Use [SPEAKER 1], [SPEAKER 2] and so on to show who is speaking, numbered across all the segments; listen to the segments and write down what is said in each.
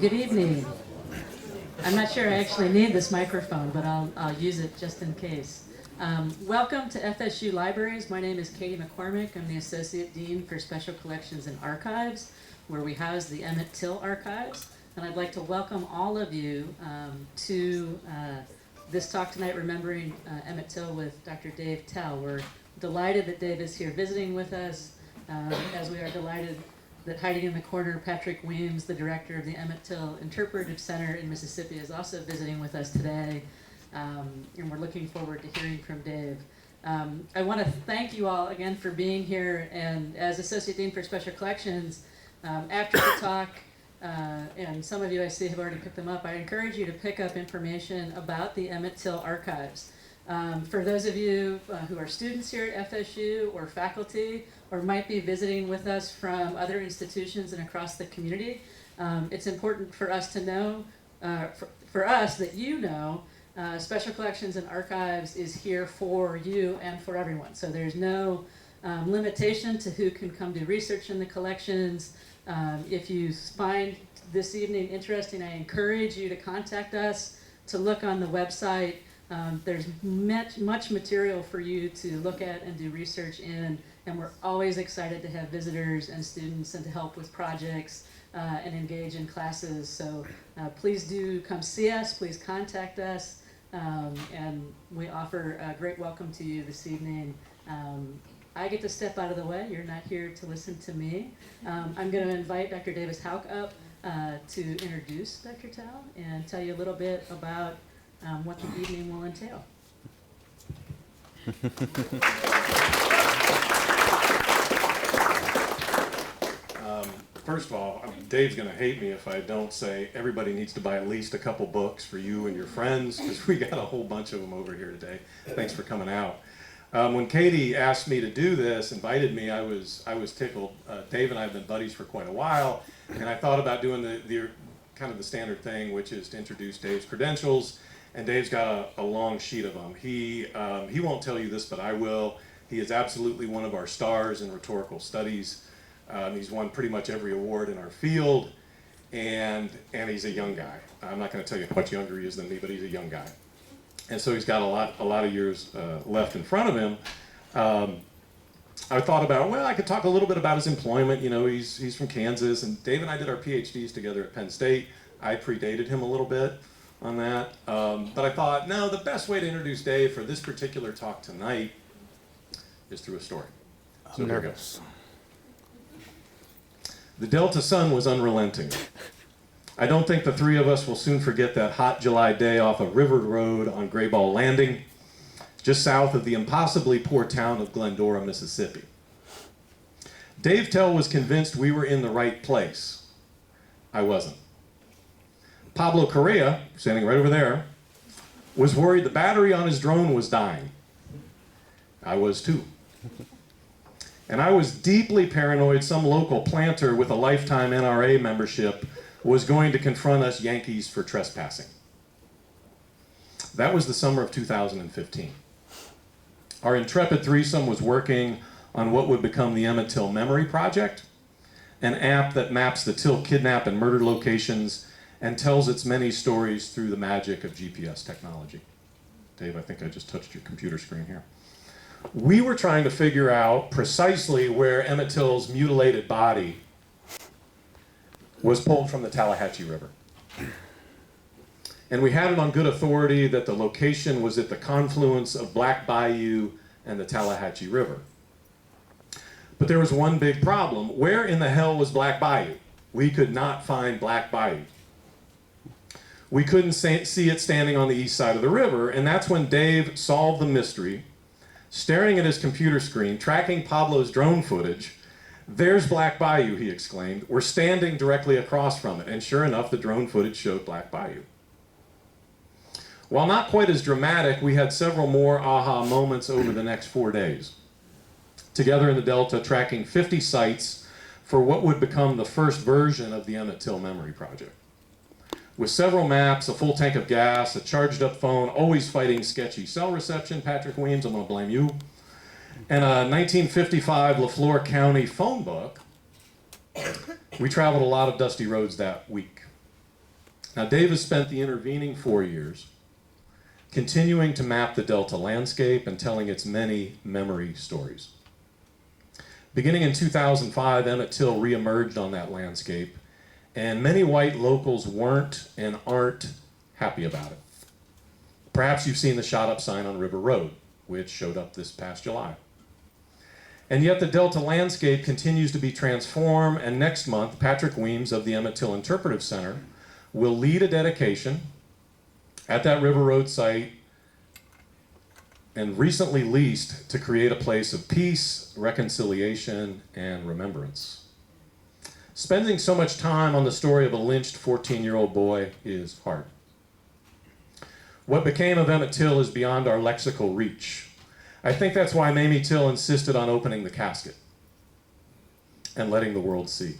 [SPEAKER 1] Good evening. I'm not sure I actually need this microphone, but I'll use it just in case. Welcome to FSU Libraries. My name is Katie McCormick. I'm the Associate Dean for Special Collections and Archives, where we house the Emmett Till Archives. And I'd like to welcome all of you to this talk tonight, remembering Emmett Till with Dr. Dave Tell. We're delighted that Dave is here visiting with us, as we are delighted that hiding in the corner, Patrick Weems, the director of the Emmett Till Interpretive Center in Mississippi, is also visiting with us today. And we're looking forward to hearing from Dave. I want to thank you all again for being here. And as Associate Dean for Special Collections, after the talk, and some of you I see have already picked them up, I encourage you to pick up information about the Emmett Till Archives. For those of you who are students here at FSU or faculty, or might be visiting with us from other institutions and across the community, it's important for us to know, for us that you know, Special Collections and Archives is here for you and for everyone. So there's no limitation to who can come do research in the collections. If you find this evening interesting, I encourage you to contact us, to look on the website. There's much material for you to look at and do research in, and we're always excited to have visitors and students and to help with projects and engage in classes. So please do come see us, please contact us, and we offer a great welcome to you this evening. I get to step out of the way. You're not here to listen to me. I'm going to invite Dr. Davis Houck up to introduce Dr. Tell and tell you a little bit about what the evening will entail.
[SPEAKER 2] First of all, Dave's going to hate me if I don't say everybody needs to buy at least a couple books for you and your friends, because we got a whole bunch of them over here today. Thanks for coming out. When Katie asked me to do this, invited me, I was tickled. Dave and I have been buddies for quite a while, and I thought about doing the kind of the standard thing, which is to introduce Dave's credentials. And Dave's got a long sheet of them. He won't tell you this, but I will. He is absolutely one of our stars in rhetorical studies. He's won pretty much every award in our field, and he's a young guy. I'm not going to tell you how much younger he is than me, but he's a young guy. And so he's got a lot of years left in front of him. I thought about, well, I could talk a little bit about his employment. You know, he's from Kansas, and Dave and I did our PhDs together at Penn State. I predated him a little bit on that. But I thought, no, the best way to introduce Dave for this particular talk tonight is through a story. So
[SPEAKER 3] I'm nervous.
[SPEAKER 2] The Delta sun was unrelenting. I don't think the three of us will soon forget that hot July day off a rivered road on Grayball Landing, just south of the impossibly poor town of Glendora, Mississippi. Dave Tell was convinced we were in the right place. I wasn't. Pablo Correa, standing right over there, was worried the battery on his drone was dying. I was too. And I was deeply paranoid some local planter with a lifetime NRA membership was going to confront us Yankees for trespassing. That was the summer of 2015. Our intrepid threesome was working on what would become the Emmett Till Memory Project, an app that maps the Till kidnap and murder locations and tells its many stories through the magic of GPS technology. Dave, I think I just touched your computer screen here. We were trying to figure out precisely where Emmett Till's mutilated body was pulled from the Tallahatchie River. And we had it on good authority that the location was at the confluence of Black Bayou and the Tallahatchie River. But there was one big problem. Where in the hell was Black Bayou? We could not find Black Bayou. We couldn't see it standing on the east side of the river, and that's when Dave solved the mystery, staring at his computer screen, tracking Pablo's drone footage. There's Black Bayou, he exclaimed. We're standing directly across from it. And sure enough, the drone footage showed Black Bayou. While not quite as dramatic, we had several more aha moments over the next 4 days. Together in the Delta, tracking 50 sites for what would become the first version of the Emmett Till Memory Project. With several maps, a full tank of gas, a charged up phone, always fighting sketchy cell reception, Patrick Weems, I'm gonna blame you, and a 1955 LaFleur County phone book, we traveled a lot of dusty roads that week. Now, Dave has spent the intervening 4 years continuing to map the Delta landscape and telling its many memory stories. Beginning in 2005, Emmett Till reemerged on that landscape, and many white locals weren't and aren't happy about it. Perhaps you've seen the shot up sign on River Road, which showed up this past July. And yet the Delta landscape continues to be transformed, and next month, Patrick Weems of the Emmett Till Interpretive Center will lead a dedication at that River Road site and recently leased to create a place of peace, reconciliation, and remembrance. Spending so much time on the story of a lynched 14-year-old boy is hard. What became of Emmett Till is beyond our lexical reach. I think that's why Mamie Till insisted on opening the casket and letting the world see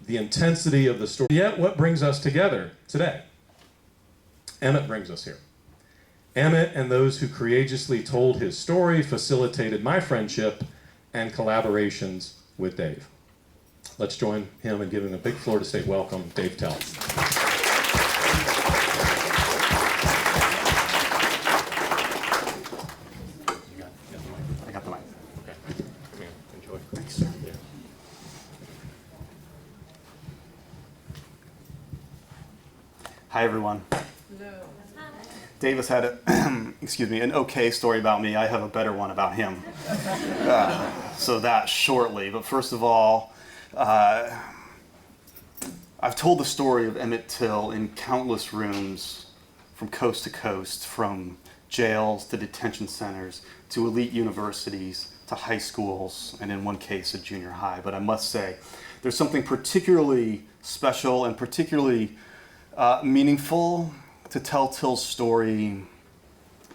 [SPEAKER 2] the intensity of the story. Yet what brings us together today? Emmett brings us here. Emmett and those who courageously told his story facilitated my friendship and collaborations with Dave. Let's join him in giving a big Florida State welcome, Dave Till.
[SPEAKER 3] I got the mic.
[SPEAKER 2] Okay. Come here. Enjoy.
[SPEAKER 3] Thanks.
[SPEAKER 2] Yeah.
[SPEAKER 3] Hi, everyone. Davis had an okay story about me. I have a better one about him. So that shortly. But first of all, I've told the story of Emmett Till in countless rooms from coast to coast, from jails to detention centers to elite universities to high schools, and in one case, a junior high. But I must say, there's something particularly special and particularly meaningful to tell Till's story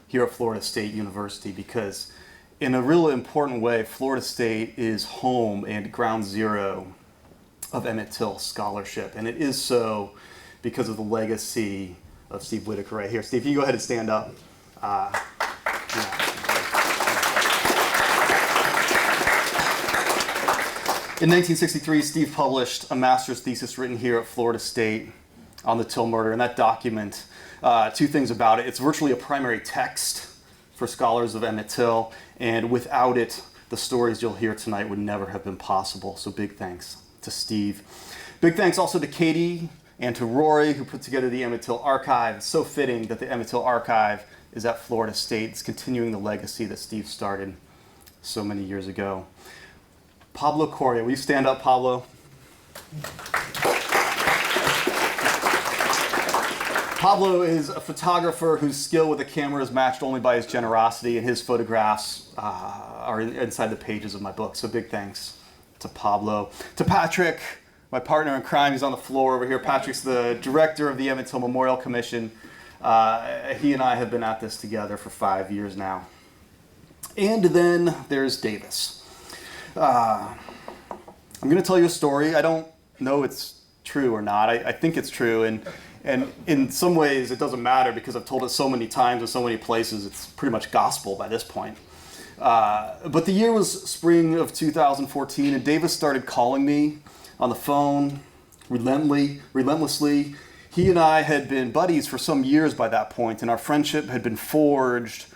[SPEAKER 3] here at Florida State University, because in a real important way, Florida State is home and ground zero of Emmett Till scholarship. And it is so because of the legacy of Steve Whitaker right here. Steve, can you go ahead and stand up? Yeah. In 1963, Steve published a master's thesis written here at Florida State on the Till murder, and that document, two things about it. It's virtually a primary text for scholars of Emmett Till, and without it, the stories you'll hear tonight would never have been possible. So big thanks to Steve. Big thanks also to Katie and to Rory, who put together the Emmett Till Archive. It's so fitting that the Emmett Till Archive is at Florida State. It's continuing the legacy that Steve started so many years ago. Pablo Coria, will you stand up, Pablo? Pablo is a photographer whose skill with a camera is matched only by his generosity, and his photographs are inside the pages of my book. So big thanks to Pablo. To Patrick, my partner in crime, he's on the floor over here. Patrick's the director of the Emmett Till Memorial Commission. He and I have been at this together for 5 years now. And then there's Davis. I'm going to tell you a story. I don't know it's true or not. I think it's true, and in some ways it doesn't matter because I've told it so many times in so many places. It's pretty much gospel by this point. But the year was spring of 2014, and Davis started calling me on the phone relentlessly. He and I had been buddies for some years by that point, and our friendship had been forged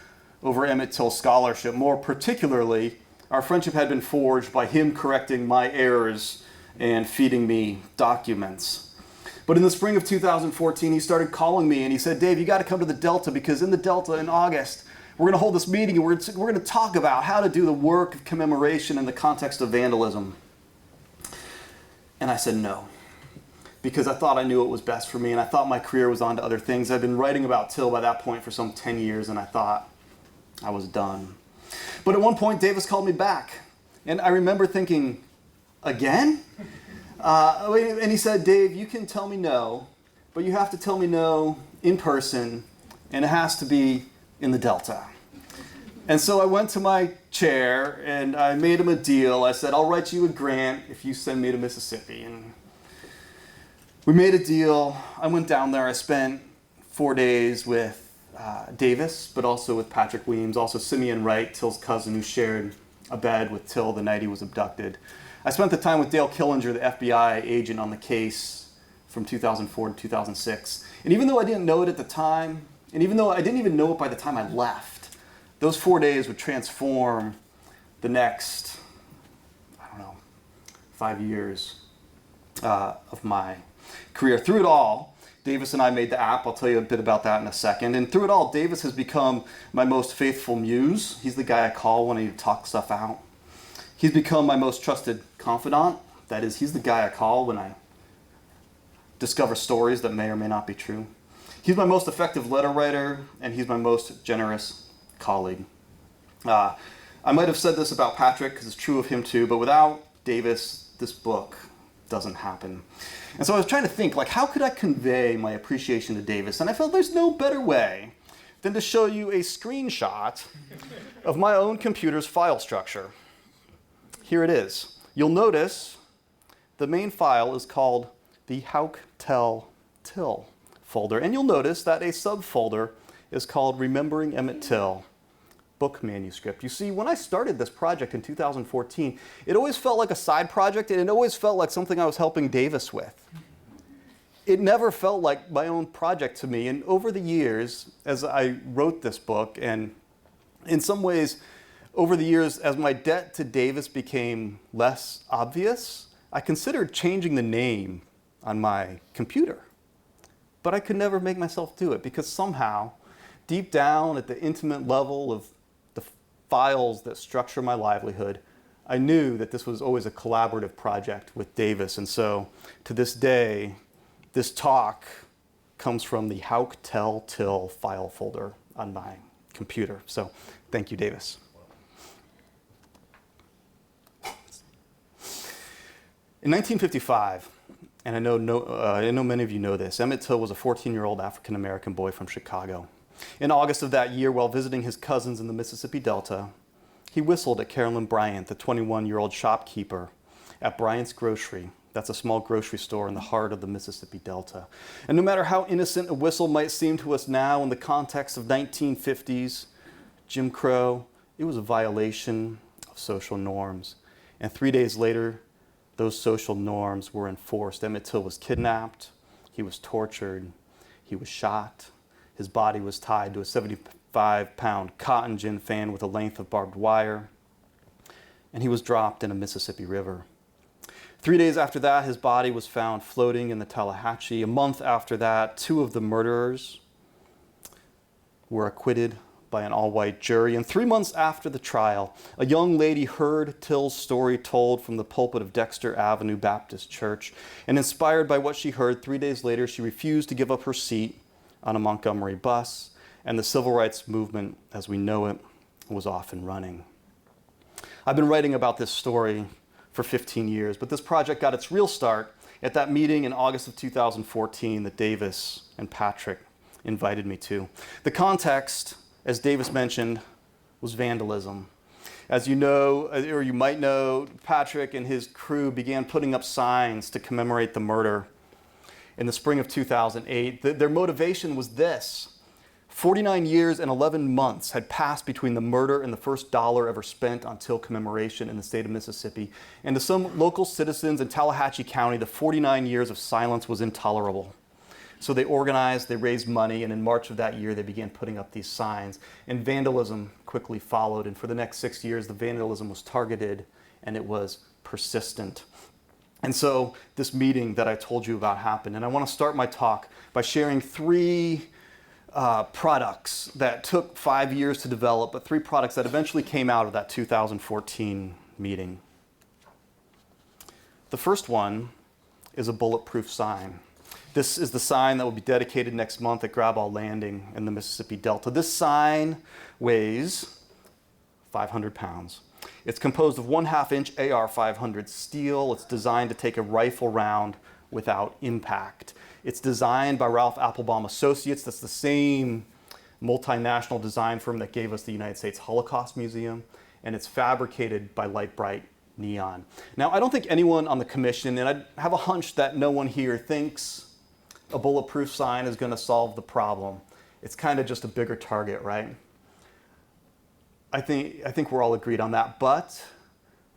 [SPEAKER 3] over Emmett Till scholarship. More particularly, our friendship had been forged by him correcting my errors and feeding me documents. But in the spring of 2014, he started calling me and he said, "Dave, you got to come to the Delta, because in the Delta in August, we're going to hold this meeting and we're going to talk about how to do the work of commemoration in the context of vandalism." And I said no, because I thought I knew what was best for me, and I thought my career was on to other things. I'd been writing about Till by that point for some 10 years, and I thought I was done. But at one point, Davis called me back, and I remember thinking, again? And he said, "Dave, you can tell me no, but you have to tell me no in person, and it has to be in the Delta." And so I went to my chair and I made him a deal. I said, "I'll write you a grant if you send me to Mississippi." And we made a deal. I went down there. I spent 4 days with Davis, but also with Patrick Weems, also Simeon Wright, Till's cousin, who shared a bed with Till the night he was abducted. I spent the time with Dale Killinger, the FBI agent on the case from 2004 to 2006. And even though I didn't know it at the time, and even though I didn't even know it by the time I left, those 4 days would transform the next, 5 years of my career. Through it all, Davis and I made the app. I'll tell you a bit about that in a second. And through it all, Davis has become my most faithful muse. He's the guy I call when I need to talk stuff out. He's become my most trusted confidant. That is, he's the guy I call when I discover stories that may or may not be true. He's my most effective letter writer, and he's my most generous colleague. I might have said this about Patrick, because it's true of him too, but without Davis, this book doesn't happen. And so I was trying to think, how could I convey my appreciation to Davis? And I felt there's no better way than to show you a screenshot of my own computer's file structure. Here it is. You'll notice the main file is called the Till folder. And you'll notice that a subfolder is called Remembering Emmett Till book manuscript. You see, when I started this project in 2014, it always felt like a side project, and it always felt like something I was helping Davis with. It never felt like my own project to me. And over the years, as I wrote this book, and in some ways, over the years, as my debt to Davis became less obvious, I considered changing the name on my computer. But I could never make myself do it, because somehow, deep down at the intimate level of the files that structure my livelihood, I knew that this was always a collaborative project with Davis. And so, to this day, this talk comes from the Till file folder on my computer. So, thank you, Davis. In 1955, and I know many of you know this, Emmett Till was a 14-year-old African-American boy from Chicago. In August of that year, while visiting his cousins in the Mississippi Delta, he whistled at Carolyn Bryant, the 21-year-old shopkeeper at Bryants Grocery. That's a small grocery store in the heart of the Mississippi Delta. And no matter how innocent a whistle might seem to us now in the context of 1950s Jim Crow, it was a violation of social norms. And 3 days later, those social norms were enforced. Emmett Till was kidnapped, he was tortured, he was shot. His body was tied to a 75-pound cotton gin fan with a length of barbed wire, and he was dropped in a Mississippi River. 3 days after that, his body was found floating in the Tallahatchie. A month after that, 2 of the murderers were acquitted by an all-white jury. And 3 months after the trial, a young lady heard Till's story told from the pulpit of Dexter Avenue Baptist Church. And inspired by what she heard, 3 days later, she refused to give up her seat on a Montgomery bus, and the civil rights movement, as we know it, was off and running. I've been writing about this story for 15 years, but this project got its real start at that meeting in August of 2014 that Davis and Patrick invited me to. The context, as Davis mentioned, was vandalism. As you know, or you might know, Patrick and his crew began putting up signs to commemorate the murder in the spring of 2008. Their motivation was this: 49 years and 11 months had passed between the murder and the first dollar ever spent on Till commemoration in the state of Mississippi. And to some local citizens in Tallahatchie County, the 49 years of silence was intolerable. So they organized, they raised money, and in March of that year, they began putting up these signs. And vandalism quickly followed. And for the next 6 years, the vandalism was targeted and it was persistent. And so this meeting that I told you about happened. And I want to start my talk by sharing 3 products that took 5 years to develop, but 3 products that eventually came out of that 2014 meeting. The first one is a bulletproof sign. This is the sign that will be dedicated next month at Graball Landing in the Mississippi Delta. This sign weighs 500 pounds. It's composed of 1/2-inch AR-500 steel. It's designed to take a rifle round without impact. It's designed by Ralph Applebaum Associates. That's the same multinational design firm that gave us the United States Holocaust Museum. And it's fabricated by Light Bright Neon. Now, I don't think anyone on the commission, and I have a hunch that no one here thinks a bulletproof sign is going to solve the problem. It's kind of just a bigger target, right? I think we're all agreed on that. But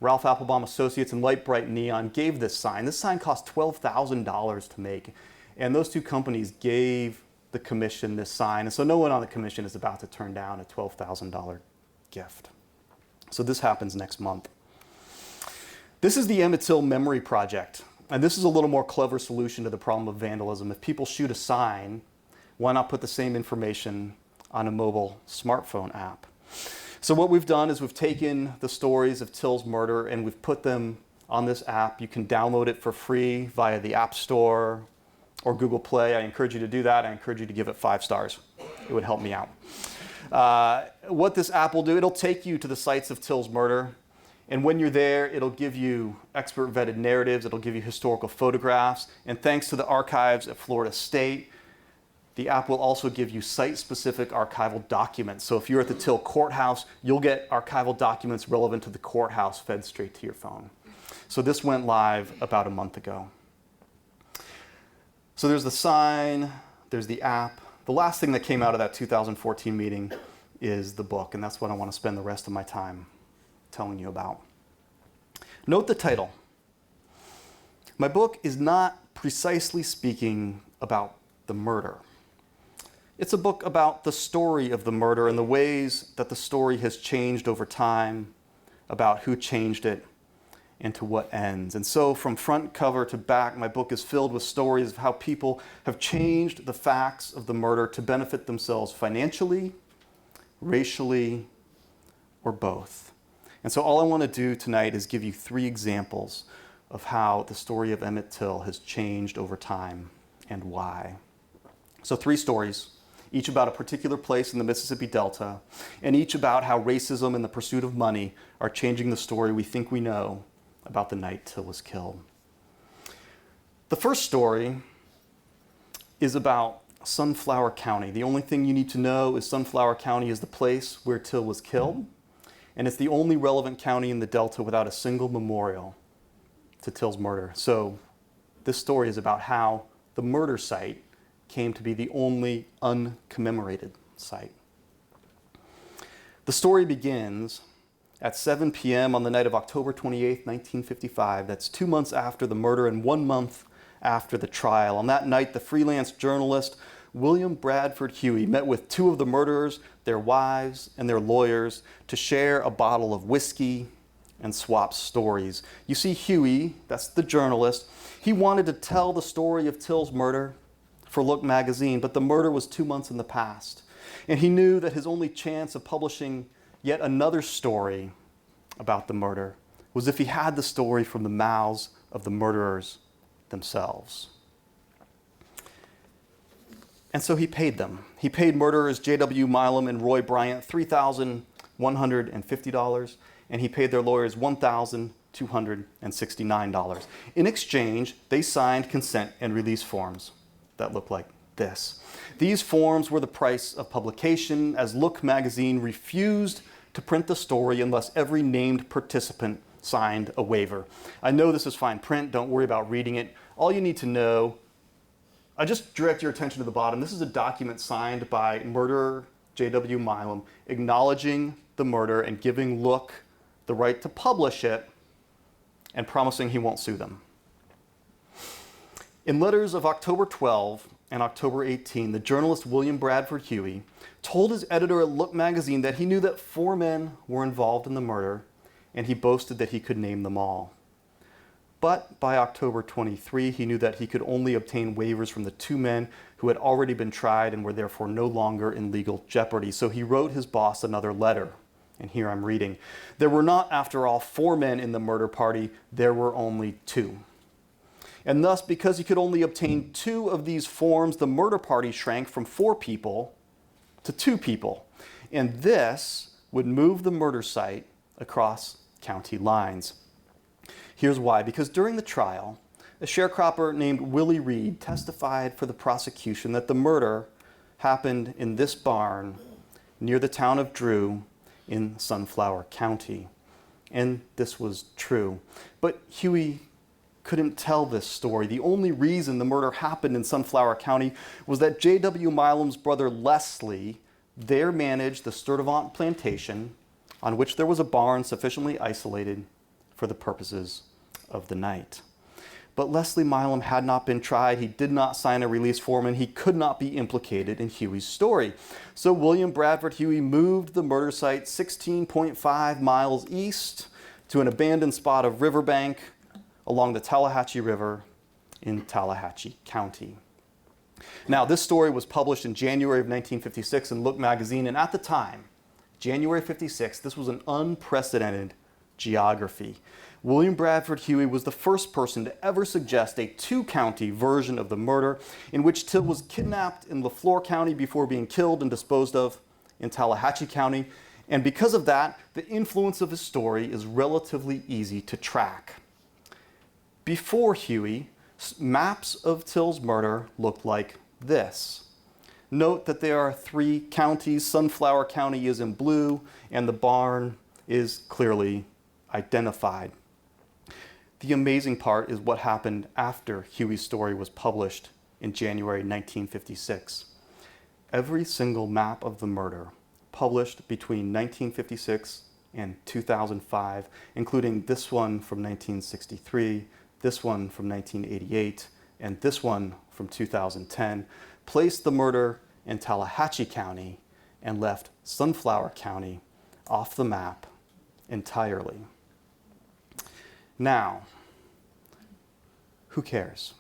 [SPEAKER 3] Ralph Applebaum Associates and Light Bright Neon gave this sign. This sign cost $12,000 to make. And those two companies gave the commission this sign. And so no one on the commission is about to turn down a $12,000 gift. So this happens next month. This is the Emmett Till Memory Project. And this is a little more clever solution to the problem of vandalism. If people shoot a sign, why not put the same information on a mobile smartphone app? So what we've done is we've taken the stories of Till's murder and we've put them on this app. You can download it for free via the App Store or Google Play. I encourage you to do that. I encourage you to give it 5 stars. It would help me out. What this app will do, it'll take you to the sites of Till's murder. And when you're there, it'll give you expert vetted narratives. It'll give you historical photographs. And thanks to the archives at Florida State, the app will also give you site-specific archival documents. So if you're at the Till courthouse, you'll get archival documents relevant to the courthouse fed straight to your phone. So this went live about a month ago. So there's the sign, there's the app. The last thing that came out of that 2014 meeting is the book, and that's what I want to spend the rest of my time telling you about. Note the title. My book is not precisely speaking about the murder. It's a book about the story of the murder and the ways that the story has changed over time, about who changed it, and to what ends. And so from front cover to back, my book is filled with stories of how people have changed the facts of the murder to benefit themselves financially, racially, or both. And so all I want to do tonight is give you 3 examples of how the story of Emmett Till has changed over time and why. So 3 stories, each about a particular place in the Mississippi Delta, and each about how racism and the pursuit of money are changing the story we think we know about the night Till was killed. The first story is about Sunflower County. The only thing you need to know is Sunflower County is the place where Till was killed, and it's the only relevant county in the Delta without a single memorial to Till's murder. So this story is about how the murder site came to be the only uncommemorated site. The story begins at 7 p.m. on the night of October 28, 1955. That's 2 months after the murder and 1 month after the trial. On that night, the freelance journalist William Bradford Huie met with 2 of the murderers, their wives, and their lawyers to share a bottle of whiskey and swap stories. You see, Huie, that's the journalist, he wanted to tell the story of Till's murder for Look magazine, but the murder was 2 months in the past. And he knew that his only chance of publishing yet another story about the murder was if he had the story from the mouths of the murderers themselves. And so he paid them. He paid murderers J.W. Milam and Roy Bryant $3,150, and he paid their lawyers $1,269. In exchange, they signed consent and release forms that look like this. These forms were the price of publication, as Look magazine refused to print the story unless every named participant signed a waiver. I know this is fine print, don't worry about reading it. All you need to know, I just direct your attention to the bottom. This is a document signed by murderer J.W. Milam acknowledging the murder and giving Look the right to publish it and promising he won't sue them. In letters of October 12 and October 18, the journalist William Bradford Huie told his editor at Look magazine that he knew that 4 men were involved in the murder, and he boasted that he could name them all. But by October 23, he knew that he could only obtain waivers from the 2 men who had already been tried and were therefore no longer in legal jeopardy. So he wrote his boss another letter, and here I'm reading. There were not, after all, 4 men in the murder party, there were only 2. And thus, because he could only obtain 2 of these forms, the murder party shrank from 4 people to 2 people. And this would move the murder site across county lines. Here's why. Because during the trial, a sharecropper named Willie Reed testified for the prosecution that the murder happened in this barn near the town of Drew in Sunflower County. And this was true. But Huie couldn't tell this story. The only reason the murder happened in Sunflower County was that J.W. Milam's brother Leslie there managed the Sturtevant plantation on which there was a barn sufficiently isolated for for the purposes of the night. But Leslie Milam had not been tried. He did not sign a release form, and he could not be implicated in Huie's story. So William Bradford Huie moved the murder site 16.5 miles east to an abandoned spot of riverbank along the Tallahatchie River in Tallahatchie County. Now, this story was published in January of 1956 in Look magazine, and at the time, January 56, this was an unprecedented geography. William Bradford Huie was the first person to ever suggest a two-county version of the murder in which Till was kidnapped in LaFleur County before being killed and disposed of in Tallahatchie County. And because of that, the influence of his story is relatively easy to track. Before Huie, maps of Till's murder looked like this. Note that there are 3 counties. Sunflower County is in blue, and the barn is clearly identified. The amazing part is what happened after Huie's story was published in January 1956. Every single map of the murder published between 1956 and 2005, including this one from 1963, this one from 1988, and this one from 2010, placed the murder in Tallahatchie County and left Sunflower County off the map entirely. Now, who cares?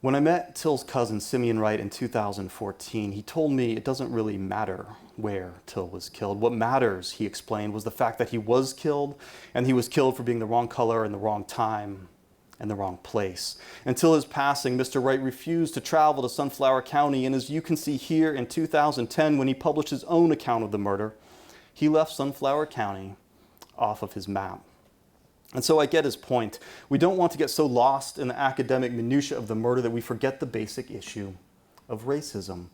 [SPEAKER 3] When I met Till's cousin, Simeon Wright, in 2014, he told me it doesn't really matter where Till was killed. What matters, he explained, was the fact that he was killed, and he was killed for being the wrong color in the wrong time and the wrong place. Until his passing, Mr. Wright refused to travel to Sunflower County, and as you can see here, in 2010, when he published his own account of the murder, he left Sunflower County off of his map. And so I get his point. We don't want to get so lost in the academic minutiae of the murder that we forget the basic issue of racism.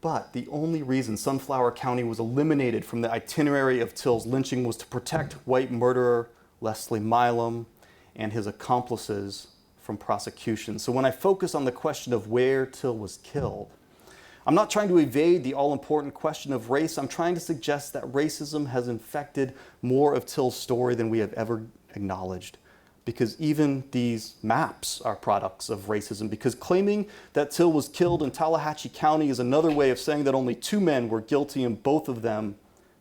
[SPEAKER 3] But the only reason Sunflower County was eliminated from the itinerary of Till's lynching was to protect white murderer Leslie Milam and his accomplices from prosecution. So when I focus on the question of where Till was killed, I'm not trying to evade the all-important question of race. I'm trying to suggest that racism has infected more of Till's story than we have ever acknowledged. Because even these maps are products of racism. Because claiming that Till was killed in Tallahatchie County is another way of saying that only 2 men were guilty and both of them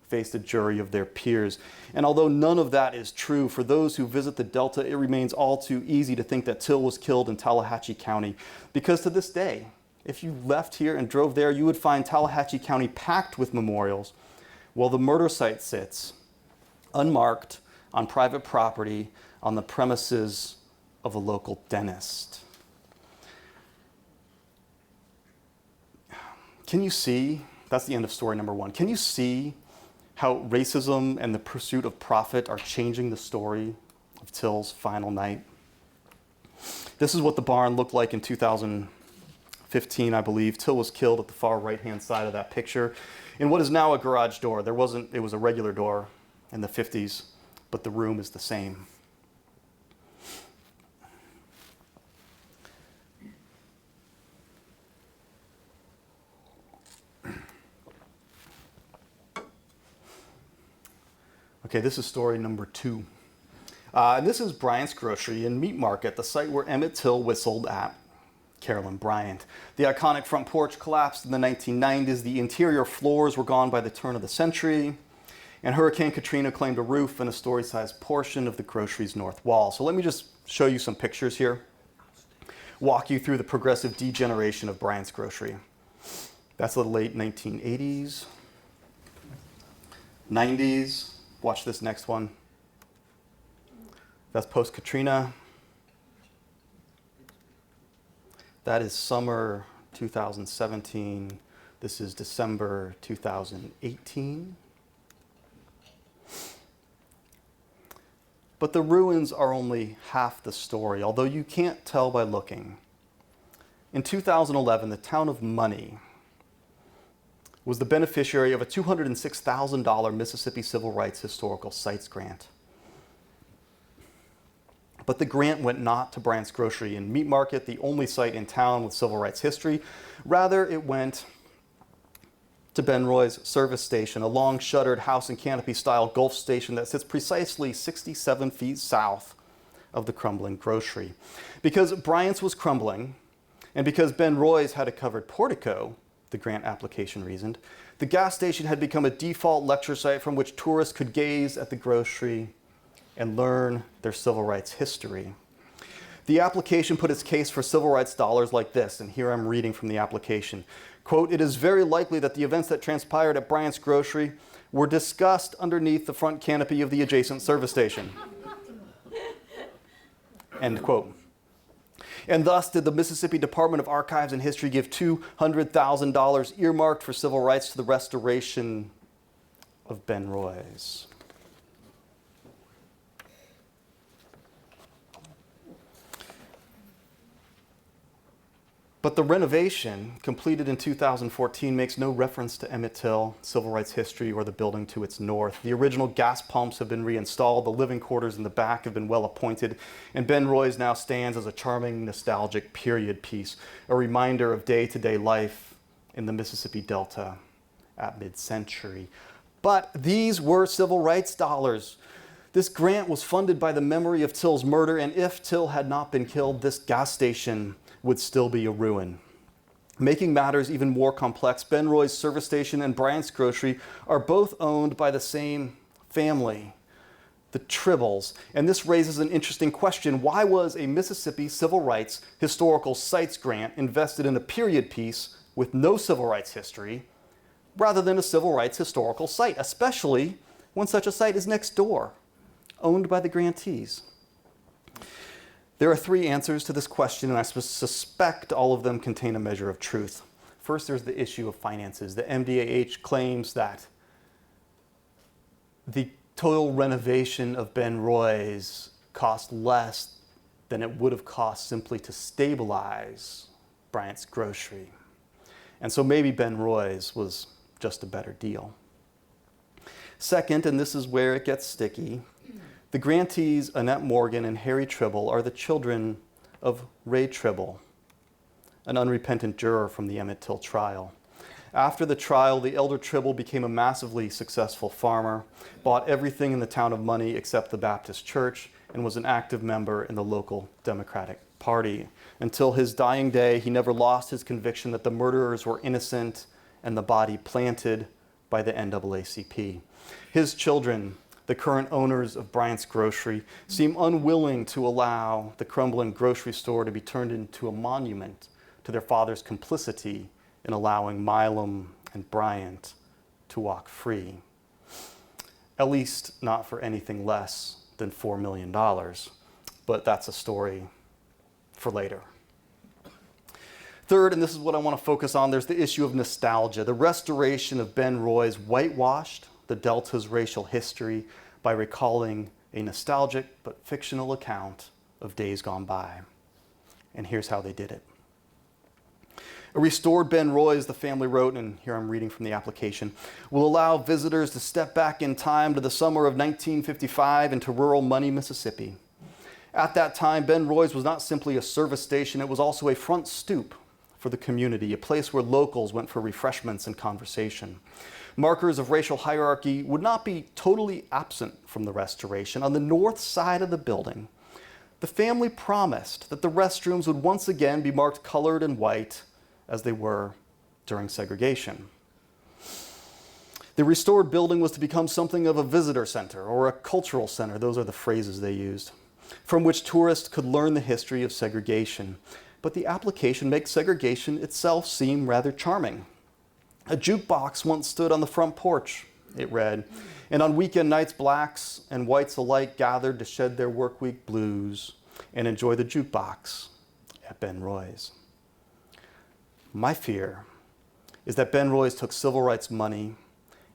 [SPEAKER 3] faced a jury of their peers. And although none of that is true, for those who visit the Delta, it remains all too easy to think that Till was killed in Tallahatchie County. Because to this day, if you left here and drove there, you would find Tallahatchie County packed with memorials, while the murder site sits unmarked on private property on the premises of a local dentist. Can you see, that's the end of story number 1. Can you see how racism and the pursuit of profit are changing the story of Till's final night? This is what the barn looked like in 2015, I believe. Till was killed at the far right-hand side of that picture in what is now a garage door. It was a regular door in the 50s, but the room is the same. Okay, this is story number 2. And this is Bryants Grocery and Meat Market, the site where Emmett Till whistled at Carolyn Bryant. The iconic front porch collapsed in the 1990s. The interior floors were gone by the turn of the century. And Hurricane Katrina claimed a roof and a story-sized portion of the grocery's north wall. So let me just show you some pictures here. Walk you through the progressive degeneration of Bryant's Grocery. That's the late 1980s, 90s. Watch this next one. That's post-Katrina. That is summer 2017. This is December 2018. But the ruins are only half the story, although you can't tell by looking. In 2011, the town of Money was the beneficiary of a $206,000 Mississippi Civil Rights Historical Sites grant. But the grant went not to Bryant's Grocery and Meat Market, the only site in town with civil rights history. Rather, it went to Ben Roys service station, a long shuttered house and canopy style Gulf station that sits precisely 67 feet south of the crumbling grocery. Because Bryant's was crumbling, and because Ben Roys had a covered portico, the grant application reasoned, the gas station had become a default lecture site from which tourists could gaze at the grocery and learn their civil rights history. The application put its case for civil rights dollars like this, and here I'm reading from the application. Quote, "It is very likely that the events that transpired at Bryants Grocery were discussed underneath the front canopy of the adjacent service station." End quote. And thus did the Mississippi Department of Archives and History give $200,000 earmarked for civil rights to the restoration of Ben Roys. But the renovation, completed in 2014, makes no reference to Emmett Till, civil rights history, or the building to its north. The original gas pumps have been reinstalled, the living quarters in the back have been well appointed, and Ben Roys now stands as a charming, nostalgic period piece, a reminder of day-to-day life in the Mississippi Delta at mid-century. But these were civil rights dollars. This grant was funded by the memory of Till's murder, and if Till had not been killed, this gas station would still be a ruin. Making matters even more complex, Ben Roys service station and Bryant's Grocery are both owned by the same family, the Tribbles. And this raises an interesting question. Why was a Mississippi Civil Rights Historical Sites grant invested in a period piece with no civil rights history rather than a civil rights historical site, especially when such a site is next door, owned by the grantees? There are three answers to this question, and I suspect all of them contain a measure of truth. First, there's the issue of finances. The MDAH claims that the total renovation of Ben Roys cost less than it would have cost simply to stabilize Bryant's Grocery. And so maybe Ben Roys was just a better deal. Second, and this is where it gets sticky, the grantees, Annette Morgan and Harry Tribble, are the children of Ray Tribble, an unrepentant juror from the Emmett Till trial. After the trial, the elder Tribble became a massively successful farmer, bought everything in the town of money except the Baptist church, and was an active member in the local Democratic Party. Until his dying day, he never lost his conviction that the murderers were innocent and the body planted by the NAACP. His children, the current owners of Bryant's Grocery, seem unwilling to allow the crumbling grocery store to be turned into a monument to their father's complicity in allowing Milam and Bryant to walk free. At least not for anything less than $4 million, but that's a story for later. Third, and this is what I want to focus on, there's the issue of nostalgia. The restoration of Ben Roys whitewashed the Delta's racial history by recalling a nostalgic but fictional account of days gone by. And here's how they did it. A restored Ben Roys, the family wrote, and here I'm reading from the application, will allow visitors to step back in time to the summer of 1955 into rural Money, Mississippi. At that time, Ben Roys was not simply a service station, it was also a front stoop for the community, a place where locals went for refreshments and conversation. Markers of racial hierarchy would not be totally absent from the restoration. On the north side of the building, the family promised that the restrooms would once again be marked colored and white as they were during segregation. The restored building was to become something of a visitor center or a cultural center, those are the phrases they used, from which tourists could learn the history of segregation. But the application makes segregation itself seem rather charming. A jukebox once stood on the front porch, it read, and on weekend nights, blacks and whites alike gathered to shed their work week blues and enjoy the jukebox at Ben Roys. My fear is that Ben Roys took civil rights money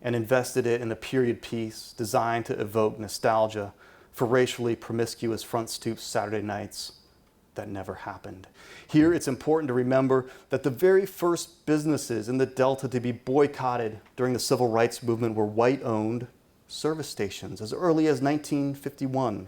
[SPEAKER 3] and invested it in a period piece designed to evoke nostalgia for racially promiscuous front stoop Saturday nights that never happened. Here, it's important to remember that the very first businesses in the Delta to be boycotted during the civil rights movement were white-owned service stations as early as 1951.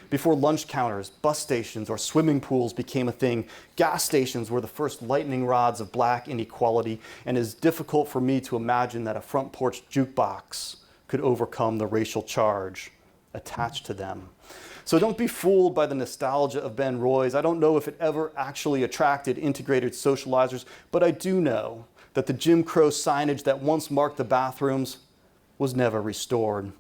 [SPEAKER 3] Before lunch counters, bus stations, or swimming pools became a thing, gas stations were the first lightning rods of black inequality, and it is difficult for me to imagine that a front porch jukebox could overcome the racial charge attached to them. So don't be fooled by the nostalgia of Ben Roys. I don't know if it ever actually attracted integrated socializers, but I do know that the Jim Crow signage that once marked the bathrooms was never restored.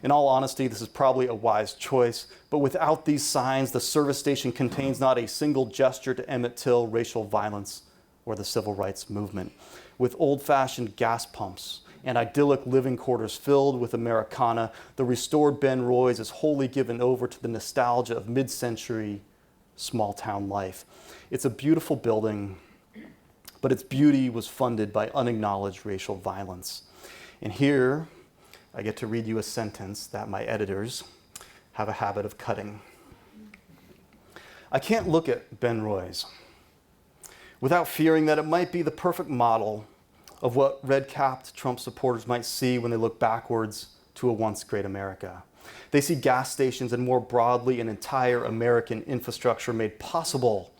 [SPEAKER 3] In all honesty, this is probably a wise choice, but without these signs, the service station contains not a single gesture to Emmett Till, racial violence, or the civil rights movement. With old-fashioned gas pumps and idyllic living quarters filled with Americana, the restored Ben Roys is wholly given over to the nostalgia of mid-century small-town life. It's a beautiful building, but its beauty was funded by unacknowledged racial violence. And here, I get to read you a sentence that my editors have a habit of cutting. I can't look at Ben Roys without fearing that it might be the perfect model of what red-capped Trump supporters might see when they look backwards to a once great America. They see gas stations and more broadly an entire American infrastructure made possible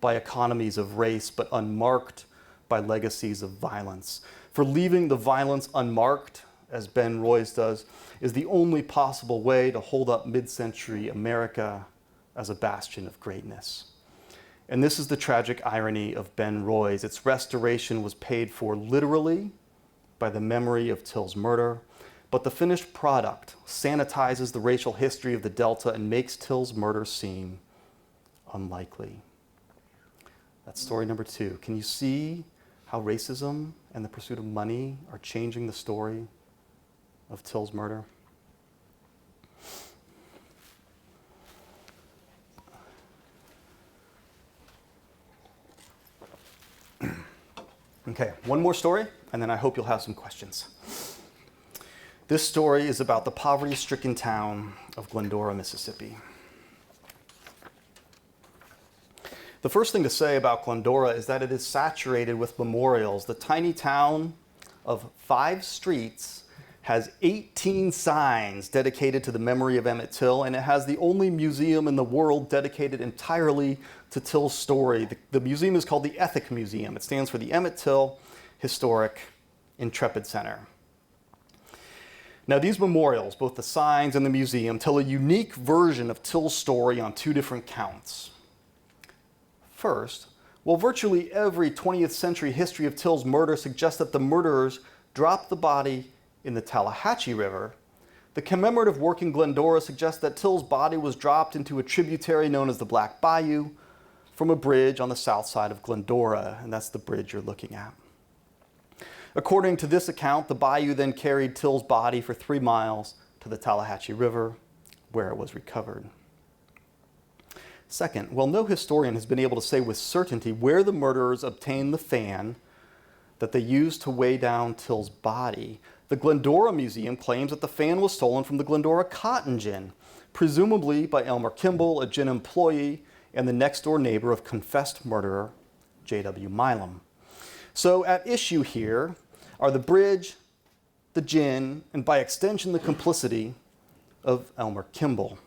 [SPEAKER 3] by economies of race but unmarked by legacies of violence. For leaving the violence unmarked, as Ben Roys does, is the only possible way to hold up mid-century America as a bastion of greatness. And this is the tragic irony of Ben Roys. Its restoration was paid for literally by the memory of Till's murder, but the finished product sanitizes the racial history of the Delta and makes Till's murder seem unlikely. That's story number 2. Can you see how racism and the pursuit of money are changing the story of Till's murder? Okay, one more story, and then I hope you'll have some questions. This story is about the poverty-stricken town of Glendora, Mississippi. The first thing to say about Glendora is that it is saturated with memorials. The tiny town of 5 streets has 18 signs dedicated to the memory of Emmett Till, and it has the only museum in the world dedicated entirely to Till's story. The museum is called the Ethic Museum. It stands for the Emmett Till Historic Intrepid Center. Now, these memorials, both the signs and the museum, tell a unique version of Till's story on 2 different counts. First, while virtually every 20th century history of Till's murder suggests that the murderers dropped the body in the Tallahatchie River, the commemorative work in Glendora suggests that Till's body was dropped into a tributary known as the Black Bayou from a bridge on the south side of Glendora, and that's the bridge you're looking at. According to this account, the bayou then carried Till's body for 3 miles to the Tallahatchie River, where it was recovered. Second, while no historian has been able to say with certainty where the murderers obtained the fan that they used to weigh down Till's body, the Glendora Museum claims that the fan was stolen from the Glendora Cotton Gin, presumably by Elmer Kimball, a gin employee and the next-door neighbor of confessed murderer J.W. Milam. So at issue here are the bridge, the gin, and by extension the complicity of Elmer Kimball.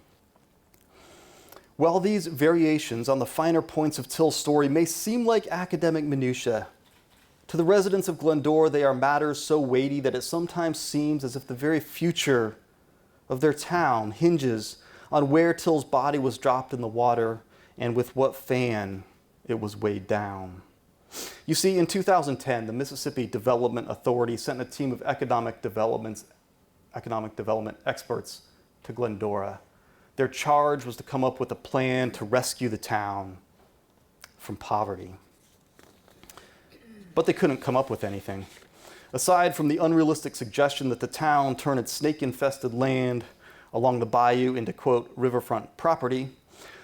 [SPEAKER 3] While these variations on the finer points of Till's story may seem like academic minutiae, to the residents of Glendora, they are matters so weighty that it sometimes seems as if the very future of their town hinges on where Till's body was dropped in the water and with what fan it was weighed down. You see, in 2010, the Mississippi Development Authority sent a team of economic development experts to Glendora. Their charge was to come up with a plan to rescue the town from poverty. But they couldn't come up with anything. Aside from the unrealistic suggestion that the town turn its snake-infested land along the bayou into, quote, riverfront property,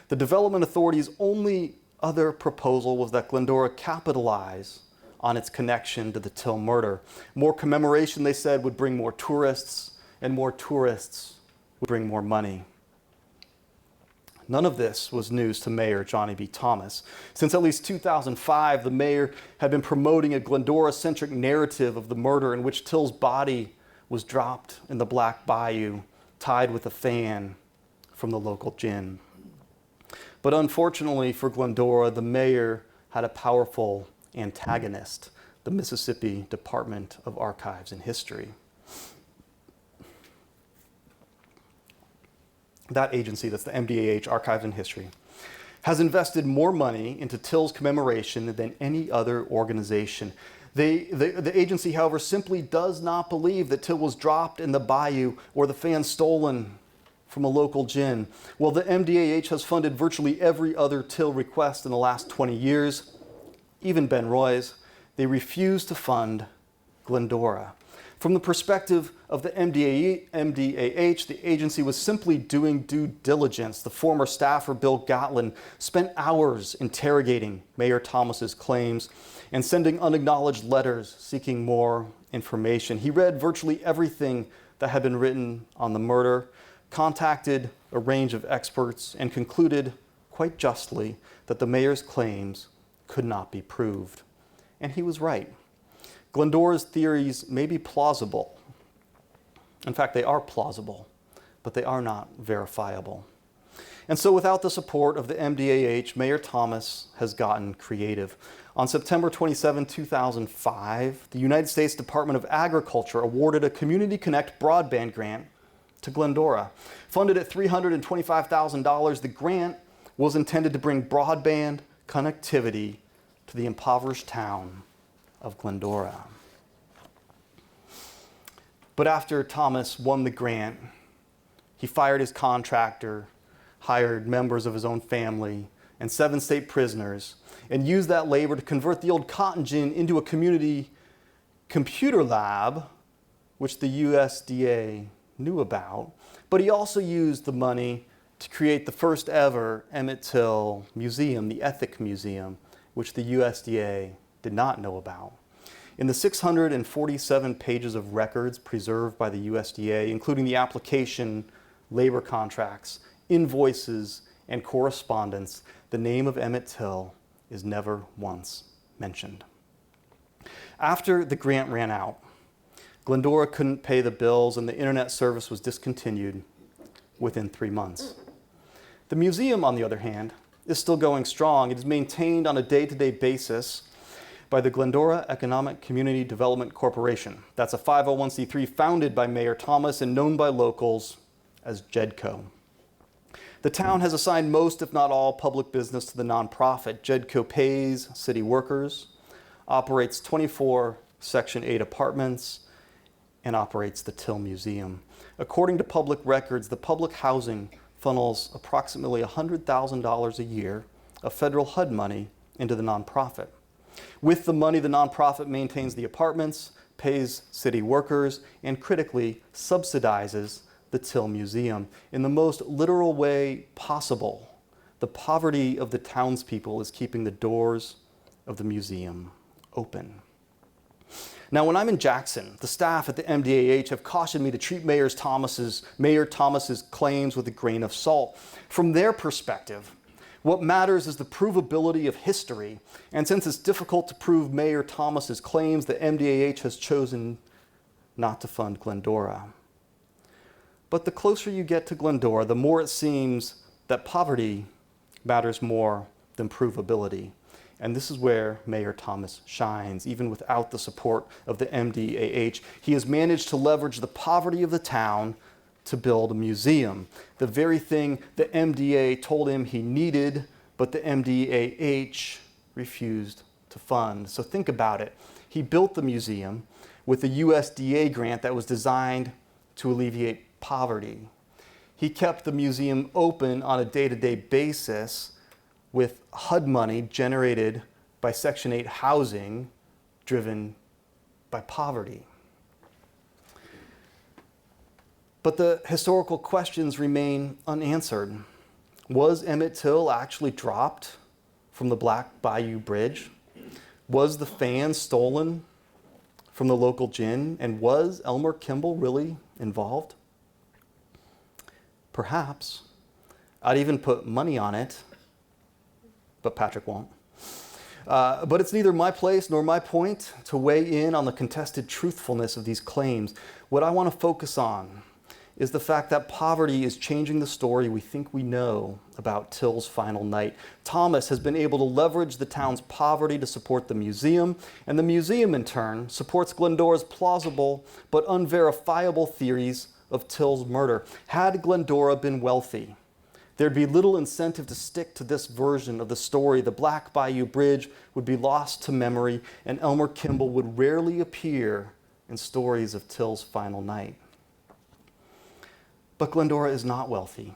[SPEAKER 3] the Development Authority's only other proposal was that Glendora capitalize on its connection to the Till murder. More commemoration, they said, would bring more tourists, and more tourists would bring more money. None of this was news to Mayor Johnny B. Thomas. Since at least 2005, the mayor had been promoting a Glendora-centric narrative of the murder in which Till's body was dropped in the Black Bayou, tied with a fan from the local gin. But unfortunately for Glendora, the mayor had a powerful antagonist, the Mississippi Department of Archives and History. That agency, that's the MDAH, Archives and History, has invested more money into Till's commemoration than any other organization. The agency, however, simply does not believe that Till was dropped in the bayou or the fan stolen from a local gin. Well, the MDAH has funded virtually every other Till request in the last 20 years, even Ben Roy's. They refuse to fund Glendora. From the perspective of the MDAH, the agency was simply doing due diligence. The former staffer, Bill Gatlin, spent hours interrogating Mayor Thomas's claims and sending unacknowledged letters seeking more information. He read virtually everything that had been written on the murder, contacted a range of experts, and concluded, quite justly, that the mayor's claims could not be proved. And he was right. Glendora's theories may be plausible. In fact, they are plausible, but they are not verifiable. And so without the support of the MDAH, Mayor Thomas has gotten creative. On September 27, 2005, the United States Department of Agriculture awarded a Community Connect broadband grant to Glendora. Funded at $325,000, the grant was intended to bring broadband connectivity to the impoverished town of Glendora. But after Thomas won the grant, he fired his contractor, hired members of his own family, and 7 state prisoners, and used that labor to convert the old cotton gin into a community computer lab, which the USDA knew about. But he also used the money to create the first ever Emmett Till Museum, the Ethic Museum, which the USDA did not know about. In the 647 pages of records preserved by the USDA, including the application, labor contracts, invoices, and correspondence, the name of Emmett Till is never once mentioned. After the grant ran out, Glendora couldn't pay the bills and the internet service was discontinued within 3 months. The museum, on the other hand, is still going strong. It is maintained on a day-to-day basis by the Glendora Economic Community Development Corporation. That's a 501c3 founded by Mayor Thomas and known by locals as JEDCO. The town has assigned most, if not all, public business to the nonprofit. JEDCO pays city workers, operates 24 Section 8 apartments, and operates the Till Museum. According to public records, the public housing funnels approximately $100,000 a year of federal HUD money into the nonprofit. With the money, the nonprofit maintains the apartments, pays city workers, and critically subsidizes the Till Museum. In the most literal way possible, the poverty of the townspeople is keeping the doors of the museum open. Now, when I'm in Jackson, the staff at the MDAH have cautioned me to treat Mayor Thomas's claims with a grain of salt. From their perspective, what matters is the provability of history. And since it's difficult to prove Mayor Thomas's claims, the MDAH has chosen not to fund Glendora. But the closer you get to Glendora, the more it seems that poverty matters more than provability. And this is where Mayor Thomas shines. Even without the support of the MDAH, he has managed to leverage the poverty of the town to build a museum. The very thing the MDA told him he needed, but the MDAH refused to fund. So think about it. He built the museum with a USDA grant that was designed to alleviate poverty. He kept the museum open on a day-to-day basis with HUD money generated by Section 8 housing driven by poverty. But the historical questions remain unanswered. Was Emmett Till actually dropped from the Black Bayou Bridge? Was the fan stolen from the local gin? And was Elmer Kimball really involved? Perhaps. I'd even put money on it, but Patrick won't. But it's neither my place nor my point to weigh in on the contested truthfulness of these claims. What I want to focus on is the fact that poverty is changing the story we think we know about Till's final night. Thomas has been able to leverage the town's poverty to support the museum, and the museum in turn supports Glendora's plausible but unverifiable theories of Till's murder. Had Glendora been wealthy, there'd be little incentive to stick to this version of the story. The Black Bayou Bridge would be lost to memory, and Elmer Kimball would rarely appear in stories of Till's final night. But Glendora is not wealthy,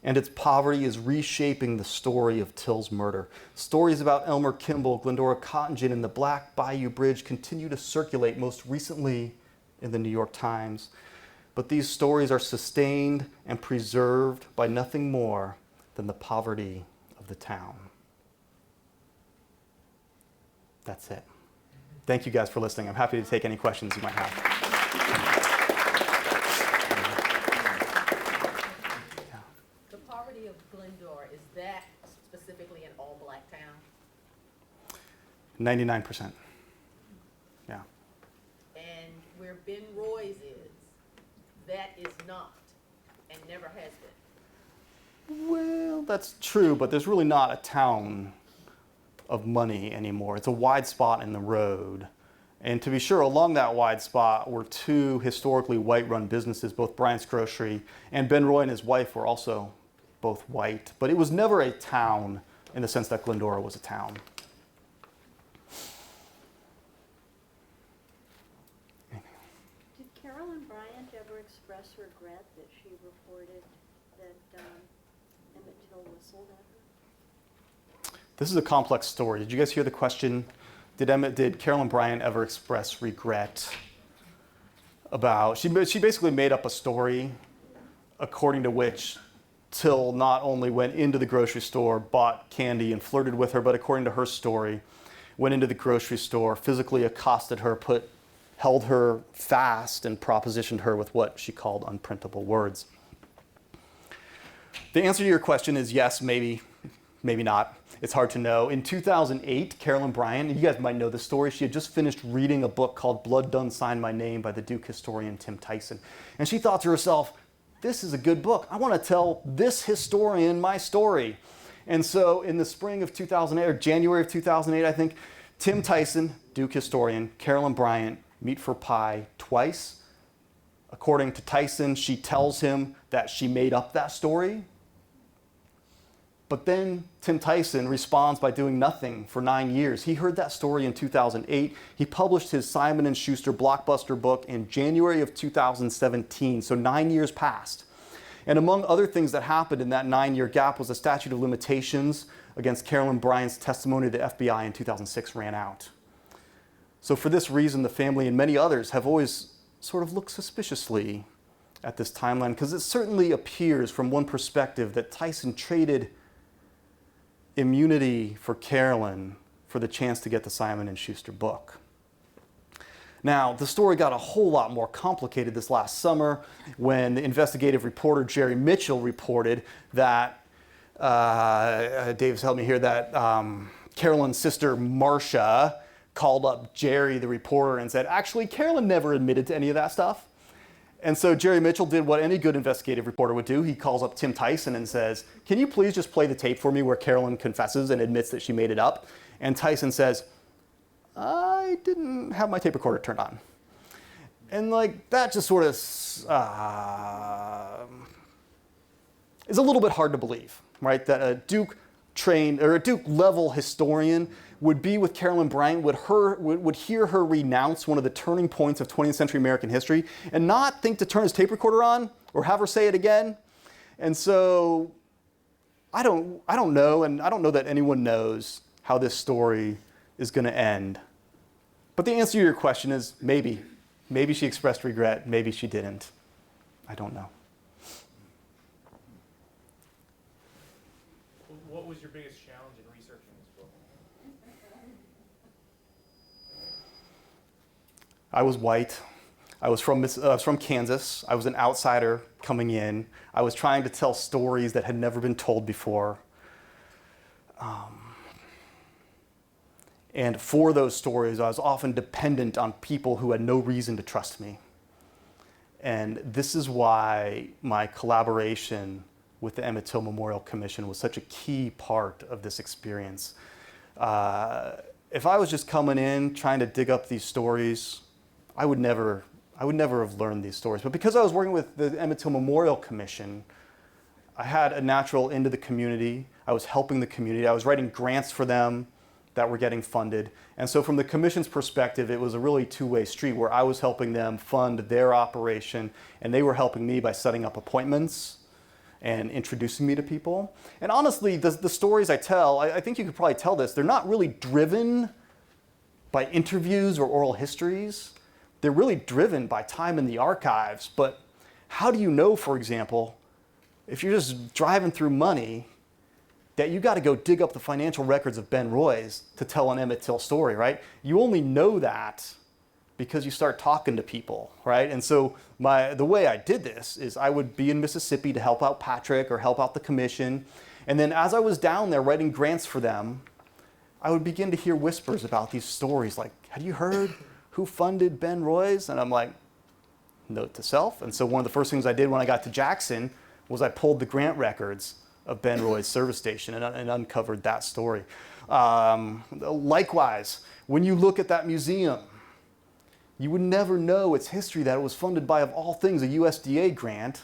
[SPEAKER 3] and its poverty is reshaping the story of Till's murder. Stories about Elmer Kimball, Glendora Cotton Gin, and the Black Bayou Bridge continue to circulate, most recently in the New York Times. But these stories are sustained and preserved by nothing more than the poverty of the town. That's it. Thank you guys for listening. I'm happy to take any questions you might have.
[SPEAKER 4] The poverty of Glendora, is that specifically an all-black town?
[SPEAKER 3] 99%. Yeah.
[SPEAKER 4] And where Ben Roys is, that is not, and never has been.
[SPEAKER 3] Well, that's true, but there's really not a town of money anymore. It's a wide spot in the road. And to be sure, along that wide spot were two historically white-run businesses, both Bryants Grocery and Ben Roy and his wife were also both white. But it was never a town in the sense that Glendora was a town.
[SPEAKER 5] Did Carolyn Bryant ever express regret that she reported that Emmett Till whistled at her?
[SPEAKER 3] This is a complex story. Did you guys hear the question? Did Carolyn Bryant ever express regret about, she basically made up a story according to which Till not only went into the grocery store, bought candy and flirted with her, but according to her story, went into the grocery store, physically accosted her, held her fast and propositioned her with what she called unprintable words. The answer to your question is yes, maybe, maybe not. It's hard to know. In 2008, Carolyn Bryant, you guys might know this story, she had just finished reading a book called Blood Done Sign My Name by the Duke historian Tim Tyson. And she thought to herself, this is a good book. I want to tell this historian my story. And so in the spring of 2008, or January of 2008, I think, Tim Tyson, Duke historian, Carolyn Bryant meet for pie twice. According to Tyson, she tells him that she made up that story. But then Tim Tyson responds by doing nothing for 9 years. He heard that story in 2008. He published his Simon & Schuster blockbuster book in January of 2017, so 9 years passed. And among other things that happened in that 9-year gap was a statute of limitations against Carolyn Bryant's testimony to the FBI in 2006 ran out. So for this reason, the family and many others have always sort of looked suspiciously at this timeline, because it certainly appears from one perspective that Tyson traded immunity for Carolyn for the chance to get the Simon & Schuster book. Now, the story got a whole lot more complicated this last summer when the investigative reporter Jerry Mitchell reported that, Dave's helped me here, that Carolyn's sister Marcia called up Jerry, the reporter, and said, actually, Carolyn never admitted to any of that stuff. And so Jerry Mitchell did what any good investigative reporter would do. He calls up Tim Tyson and says, can you please just play the tape for me where Carolyn confesses and admits that she made it up? And Tyson says, I didn't have my tape recorder turned on. And like that just sort of is a little bit hard to believe, right? That a Duke trained or a Duke level historian would be with Carolyn Bryant, would hear her renounce one of the turning points of 20th century American history and not think to turn his tape recorder on or have her say it again. And so I don't know, and I don't know that anyone knows how this story is going to end. But the answer to your question is maybe. Maybe she expressed regret, maybe she didn't. I don't know.
[SPEAKER 6] What was your biggest challenge in researching this book?
[SPEAKER 3] I was white. I was from Kansas. I was an outsider coming in. I was trying to tell stories that had never been told before. And for those stories, I was often dependent on people who had no reason to trust me. And this is why my collaboration with the Emmett Till Memorial Commission was such a key part of this experience. If I was just coming in trying to dig up these stories, I would never have learned these stories. But because I was working with the Emmett Till Memorial Commission, I had a natural into the community. I was helping the community. I was writing grants for them that were getting funded. And so from the commission's perspective, it was a really two-way street where I was helping them fund their operation, and they were helping me by setting up appointments and introducing me to people. And honestly, the stories I tell, I think you could probably tell this, they're not really driven by interviews or oral histories. They're really driven by time in the archives. But how do you know, for example, if you're just driving through money, that you got to go dig up the financial records of Ben Roys to tell an Emmett Till story, right? You only know that because you start talking to people, right? And so the way I did this is I would be in Mississippi to help out Patrick or help out the commission. And then as I was down there writing grants for them, I would begin to hear whispers about these stories like, have you heard who funded Ben Roys? And I'm like, note to self. And so one of the first things I did when I got to Jackson was I pulled the grant records of Ben Roys service station and uncovered that story. Likewise, when you look at that museum, you would never know its history that it was funded by, of all things, a USDA grant,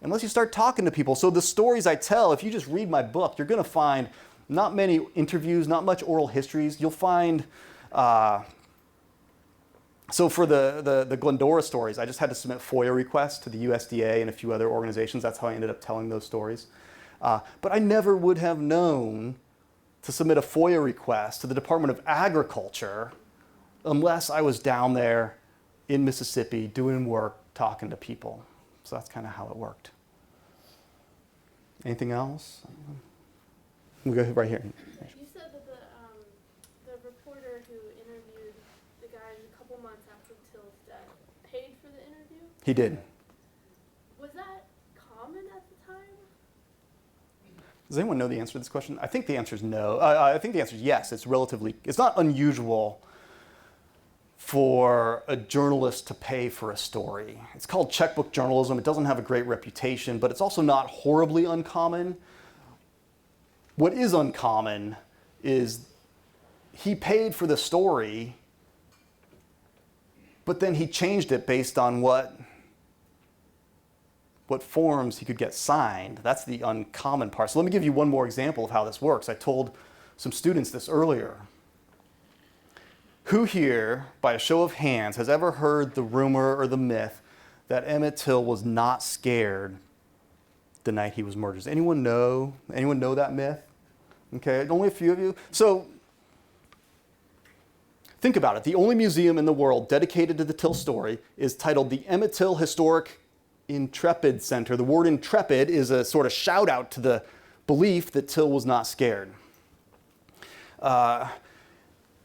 [SPEAKER 3] unless you start talking to people. So the stories I tell, if you just read my book, you're gonna find not many interviews, not much oral histories. You'll find, so for the Glendora stories, I just had to submit FOIA requests to the USDA and a few other organizations. That's how I ended up telling those stories. But I never would have known to submit a FOIA request to the Department of Agriculture unless I was down there in Mississippi doing work, talking to people. So that's kind of how it worked. Anything else? We'll go right here.
[SPEAKER 7] You said that the reporter who interviewed the guy a couple months after Till's death paid for the interview?
[SPEAKER 3] He did.
[SPEAKER 7] Was that common at the time?
[SPEAKER 3] Does anyone know the answer to this question? I think the answer is no. I think the answer is yes. It's not unusual for a journalist to pay for a story. It's called checkbook journalism. It doesn't have a great reputation, but it's also not horribly uncommon. What is uncommon is he paid for the story, but then he changed it based on what forms he could get signed. That's the uncommon part. So let me give you one more example of how this works. I told some students this earlier. Who here, by a show of hands, has ever heard the rumor or the myth that Emmett Till was not scared the night he was murdered? Does anyone know? Anyone know that myth? Okay, only a few of you. So think about it. The only museum in the world dedicated to the Till story is titled the Emmett Till Historic Intrepid Center. The word intrepid is a sort of shout out to the belief that Till was not scared.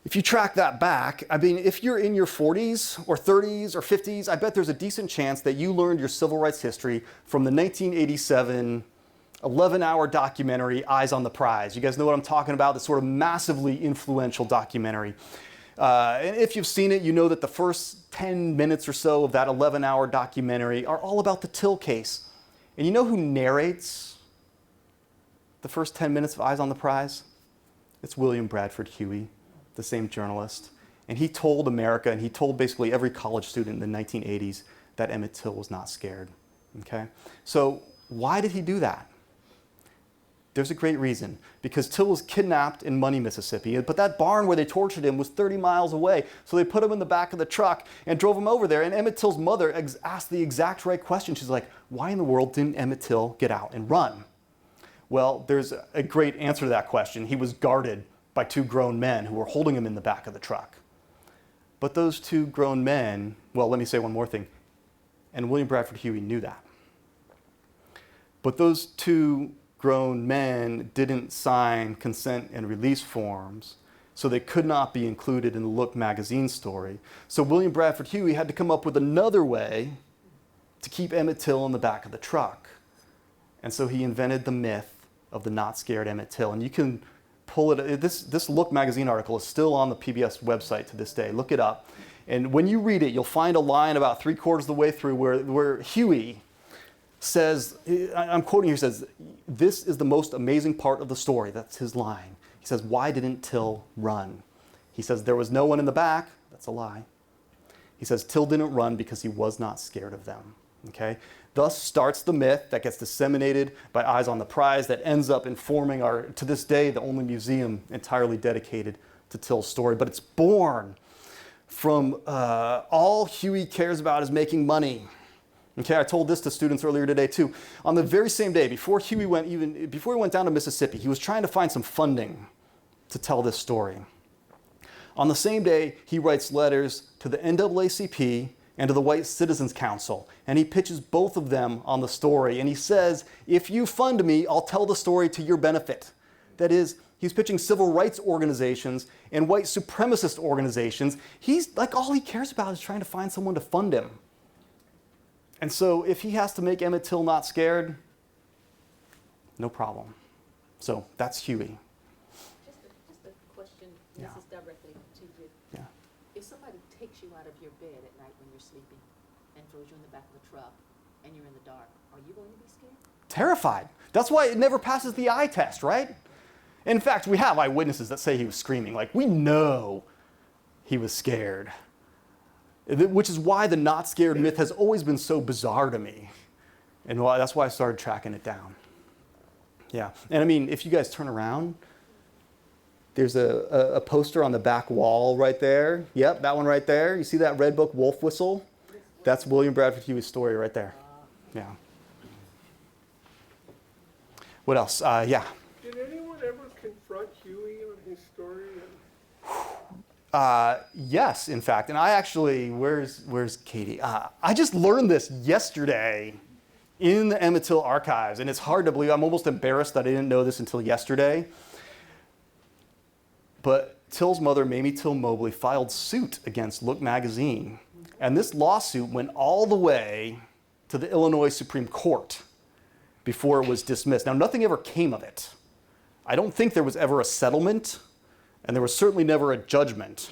[SPEAKER 3] If you track that back, I mean, if you're in your 40s or 30s or 50s, I bet there's a decent chance that you learned your civil rights history from the 1987 11-hour documentary, Eyes on the Prize. You guys know what I'm talking about? This sort of massively influential documentary. And if you've seen it, you know that the first 10 minutes or so of that 11-hour documentary are all about the Till case. And you know who narrates the first 10 minutes of Eyes on the Prize? It's William Bradford Huie, the same journalist. And he told America, and he told basically every college student in the 1980s that Emmett Till was not scared. Okay? So why did he do that? There's a great reason. Because Till was kidnapped in Money, Mississippi, but that barn where they tortured him was 30 miles away. So they put him in the back of the truck and drove him over there. And Emmett Till's mother asked the exact right question. She's like, why in the world didn't Emmett Till get out and run? Well, there's a great answer to that question. He was guarded by two grown men who were holding him in the back of the truck. But those two grown men, well, let me say one more thing. And William Bradford Huie knew that. But those two grown men didn't sign consent and release forms, so they could not be included in the Look magazine story. So William Bradford Huie had to come up with another way to keep Emmett Till in the back of the truck. And so he invented the myth of the not scared Emmett Till. And you can pull it. This Look magazine article is still on the PBS website to this day. Look it up. And when you read it, you'll find a line about 3/4 of the way through where Huie says, I'm quoting here, he says, "This is the most amazing part of the story." That's his line. He says, "Why didn't Till run?" He says, "There was no one in the back." That's a lie. He says, "Till didn't run because he was not scared of them." Okay? Thus starts the myth that gets disseminated by Eyes on the Prize that ends up informing to this day, the only museum entirely dedicated to Till's story. But it's born from all Huie cares about is making money. Okay, I told this to students earlier today too. On the very same day, before he went down to Mississippi, he was trying to find some funding to tell this story. On the same day, he writes letters to the NAACP and to the White Citizens Council, and he pitches both of them on the story. And he says, "If you fund me, I'll tell the story to your benefit." That is, he's pitching civil rights organizations and white supremacist organizations. He's like, all he cares about is trying to find someone to fund him. And so if he has to make Emmett Till not scared, no problem. So that's Huie.
[SPEAKER 4] Just a question, this
[SPEAKER 3] Yeah.
[SPEAKER 4] is directly to you.
[SPEAKER 3] Yeah.
[SPEAKER 4] If somebody takes you out of your bed at night when you're sleeping and throws you in the back of a truck and you're in the dark, are you going to be scared?
[SPEAKER 3] Terrified. That's why it never passes the eye test, right? In fact, we have eyewitnesses that say he was screaming. Like, we know he was scared. Which is why the not scared myth has always been so bizarre to me. And that's why I started tracking it down. Yeah. And I mean, if you guys turn around, there's a poster on the back wall right there. Yep, that one right there. You see that red book, Wolf Whistle? That's William Bradford Huie's story right there. Yeah. What else? Yeah.
[SPEAKER 8] Did anyone ever confront Huie on his story?
[SPEAKER 3] Yes, in fact. And I actually, where's Katie? I just learned this yesterday in the Emmett Till archives. And it's hard to believe. I'm almost embarrassed that I didn't know this until yesterday. But Till's mother, Mamie Till Mobley, filed suit against Look magazine. And this lawsuit went all the way to the Illinois Supreme Court before it was dismissed. Now, nothing ever came of it. I don't think there was ever a settlement. And there was certainly never a judgment.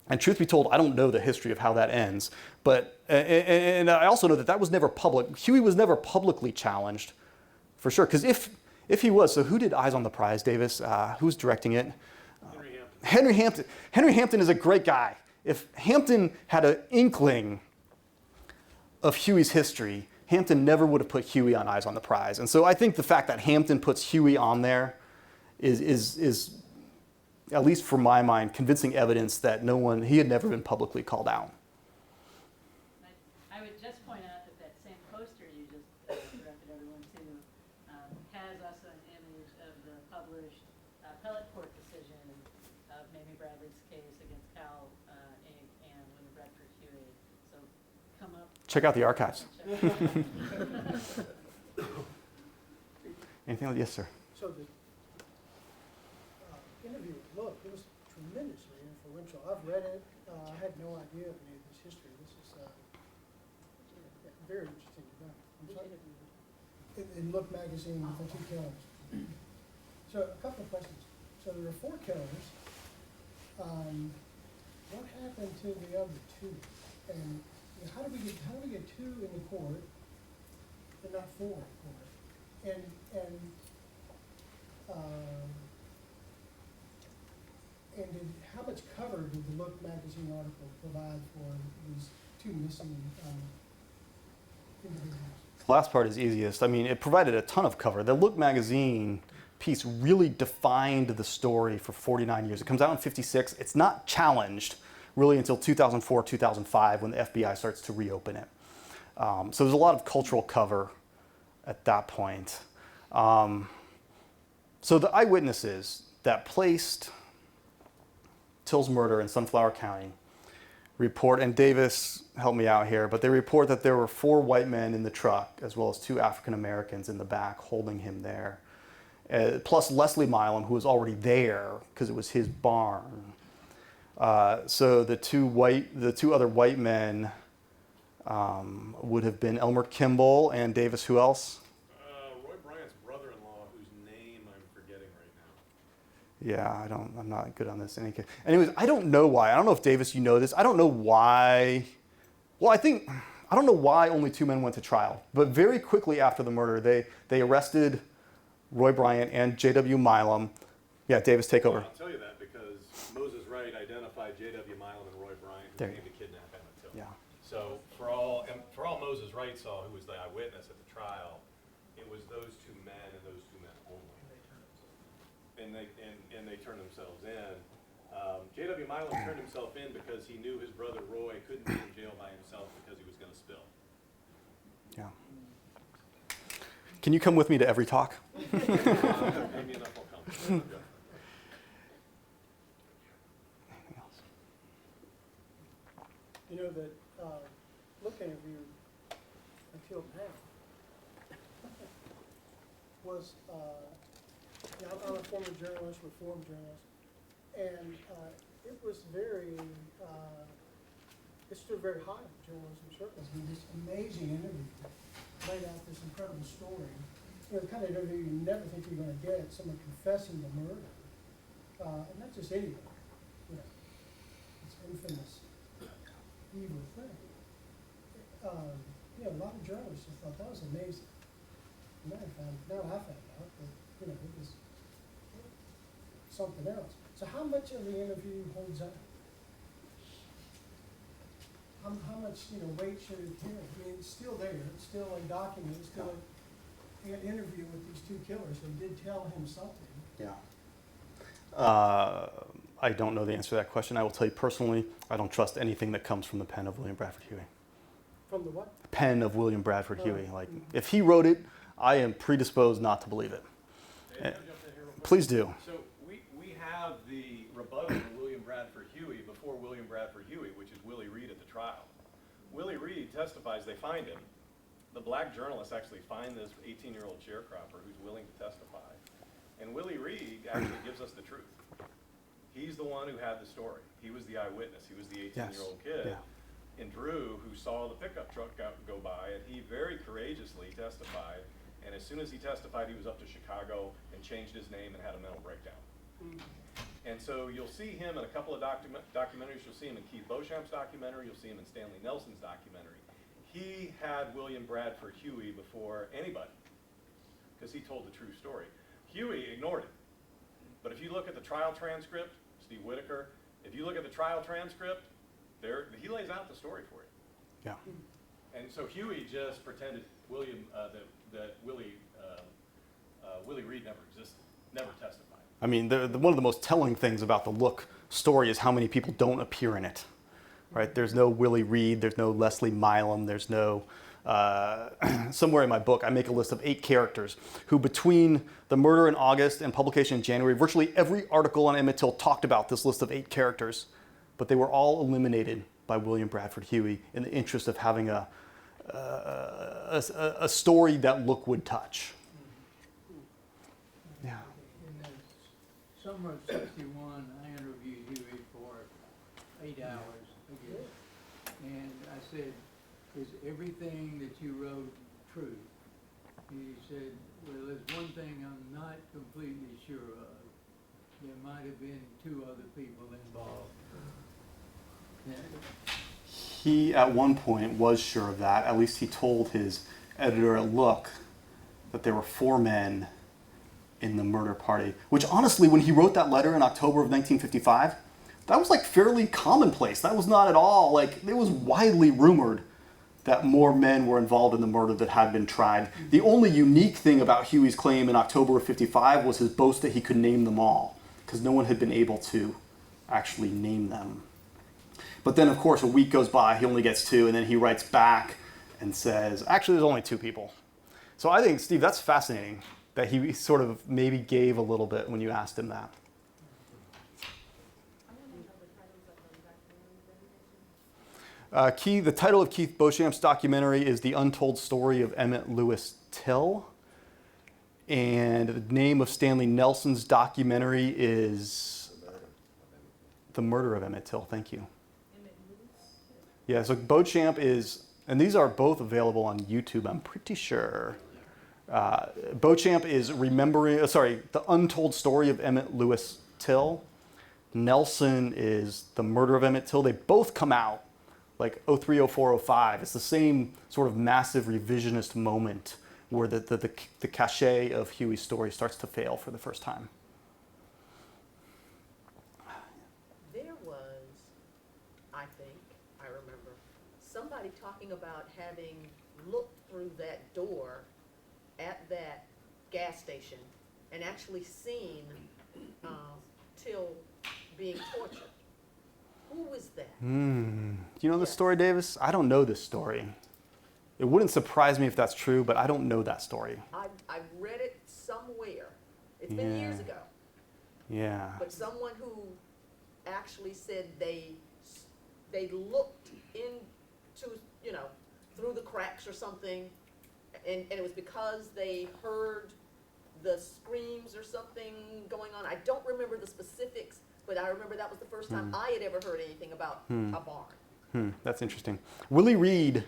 [SPEAKER 3] And truth be told, I don't know the history of how that ends. But, and I also know that that was never public. Huie was never publicly challenged, for sure. Because if he was, so who did Eyes on the Prize, Davis? Who's directing it? Henry Hampton. Henry Hampton is a great guy. If Hampton had an inkling of Huie's history, Hampton never would have put Huie on Eyes on the Prize. And so I think the fact that Hampton puts Huie on there is at least for my mind, convincing evidence that he had never been publicly called out.
[SPEAKER 1] I would just point out that same poster you just directed everyone to has also an image of the published appellate court decision of Mamie Bradley's case against Cal Inc. and William Bradford Huie. So come up.
[SPEAKER 3] Check out the archives.
[SPEAKER 1] Check it out.
[SPEAKER 3] Anything else? Yes, sir.
[SPEAKER 9] So the interview with Look, it was tremendously influential. I've read it. I had no idea of any of this history. This is very interesting to know. I'm sorry. In Look magazine with the 2 killers. So a couple of questions. So there were 4 killers. What happened to the other 2? And how do we get 2 in the court, but not 4 in court? And how much cover did the Look magazine article provide for these 2 missing individuals?
[SPEAKER 3] The last part is easiest. I mean, it provided a ton of cover. The Look magazine piece really defined the story for 49 years. It comes out in '56. It's not challenged really until 2004, 2005 when the FBI starts to reopen it. So there's a lot of cultural cover at that point. So the eyewitnesses that placed Till's murder in Sunflower County report, and Davis helped me out here, but they report that there were 4 white men in the truck as well as 2 African Americans in the back holding him there, plus Leslie Milam, who was already there because it was his barn. So the 2 other white men would have been Elmer Kimball and Davis. Who else?
[SPEAKER 2] Roy Bryant's brother-in-law, whose name I'm forgetting right now.
[SPEAKER 3] Yeah, I'm not good on this. Anyways, I don't know why. I don't know if Davis, you know this. I don't know why. Well, I don't know why only 2 men went to trial. But very quickly after the murder, they arrested Roy Bryant and J.W. Milam. Yeah, Davis, take over.
[SPEAKER 2] I'll tell you that because Moses Wright identified J.W. Milam and Roy Bryant who
[SPEAKER 3] There
[SPEAKER 2] came to kidnap Emmett Till.
[SPEAKER 3] Yeah.
[SPEAKER 2] So for all Moses Wright saw, who was the eyewitness at the trial, it was those 2 men and those 2 men only. And they turned themselves in. J.W. Milam turned himself in because he knew his brother Roy couldn't be in jail by himself because he was going to spill.
[SPEAKER 3] Yeah. Can you come with me to every talk?
[SPEAKER 2] Maybe enough will come.
[SPEAKER 3] Anything else?
[SPEAKER 9] You know that, looking at you until now was, you know, I'm a former journalist, reformed journalist, and it was very, it stood very high in journalism circles. I mean, this amazing interview laid out this incredible story. You know, the kind of interview you never think you're going to get, someone confessing the murder, and not just anybody, you know, it's infamous, evil thing. You know, a lot of journalists just thought that was amazing. And now I found out that, you know, it was something else. So how much of the interview holds up? How much, you know, weight should it carry? I mean, it's still there. It's still a document. It's still an interview with these 2 killers. They did tell him something.
[SPEAKER 3] Yeah. I don't know the answer to that question. I will tell you personally, I don't trust anything that comes from the pen of William Bradford Huie.
[SPEAKER 9] From the what?
[SPEAKER 3] Pen of William Bradford Huie. Like, if he wrote it, I am predisposed not to believe it.
[SPEAKER 2] Hey, can I jump in here real quick?
[SPEAKER 3] Please do.
[SPEAKER 2] So we have the rebuttal of William Bradford Huie before William Bradford Huie, which is Willie Reed at the trial. Willie Reed testifies, they find him. The black journalists actually find this 18-year-old sharecropper who's willing to testify. And Willie Reed actually gives us the truth. He's the one who had the story. He was the eyewitness. He was the 18-year-old kid.
[SPEAKER 3] Yeah.
[SPEAKER 2] And Drew, who saw the pickup truck go by, and he very courageously testified. And as soon as he testified, he was up to Chicago and changed his name and had a mental breakdown. And so you'll see him in a couple of documentaries. You'll see him in Keith Beauchamp's documentary. You'll see him in Stanley Nelson's documentary. He had William Bradford Huie before anybody because he told the true story. Huie ignored it. But if you look at the trial transcript, Steve Whitaker, if you look at the trial transcript, he lays out the story for you.
[SPEAKER 3] Yeah.
[SPEAKER 2] And so Huie just pretended that Willie Reed never existed, never testified.
[SPEAKER 3] I mean, one of the most telling things about the Look story is how many people don't appear in it, right? There's no Willie Reed, there's no Leslie Milam, there's no, somewhere in my book, I make a list of 8 characters who between the murder in August and publication in January, virtually every article on Emmett Till talked about this list of 8 characters, but they were all eliminated by William Bradford Huie in the interest of having a story that Look would touch. Yeah.
[SPEAKER 10] In the summer of '61, I interviewed Huie for 8 hours, I guess. And I said, is everything that you wrote true? He said, well, there's one thing I'm not completely sure of. There might have been 2 other people involved.
[SPEAKER 3] He, at one point, was sure of that. At least he told his editor at Look that there were 4 men in the murder party, which honestly, when he wrote that letter in October of 1955, that was like fairly commonplace. That was not at all, like, it was widely rumored that more men were involved in the murder that had been tried. The only unique thing about Huie's claim in October of 55 was his boast that he could name them all, because no one had been able to actually name them. But then, of course, a week goes by, he only gets 2, and then he writes back and says, actually, there's only 2 people. So I think, Steve, that's fascinating that he sort of maybe gave a little bit when you asked him that. The title of Keith Beauchamp's documentary is The Untold Story of Emmett Lewis Till. And the name of Stanley Nelson's documentary is The Murder of Emmett Till. Thank you. Yeah, so Beauchamp is, and these are both available on YouTube, I'm pretty sure. Beauchamp is The Untold Story of Emmett Lewis Till. Nelson is the murder of Emmett Till. They both come out like 03, 04, 05. It's the same sort of massive revisionist moment where the cachet of Huie's story starts to fail for the first time.
[SPEAKER 4] There was, I think, I remember, somebody talking about having looked through that door at that gas station and actually seen Till being tortured. Who was that?
[SPEAKER 3] Do you know this
[SPEAKER 4] Yes.
[SPEAKER 3] story, Davis? I don't know this story. It wouldn't surprise me if that's true, but I don't know that story.
[SPEAKER 4] I read it somewhere. It's been years ago.
[SPEAKER 3] Yeah.
[SPEAKER 4] But someone who actually said they looked into, you know, through the cracks or something, and it was because they heard the screams or something going on. I don't remember the specifics, but I remember that was the first time I had ever heard anything about a barn.
[SPEAKER 3] That's interesting. Willie Reed,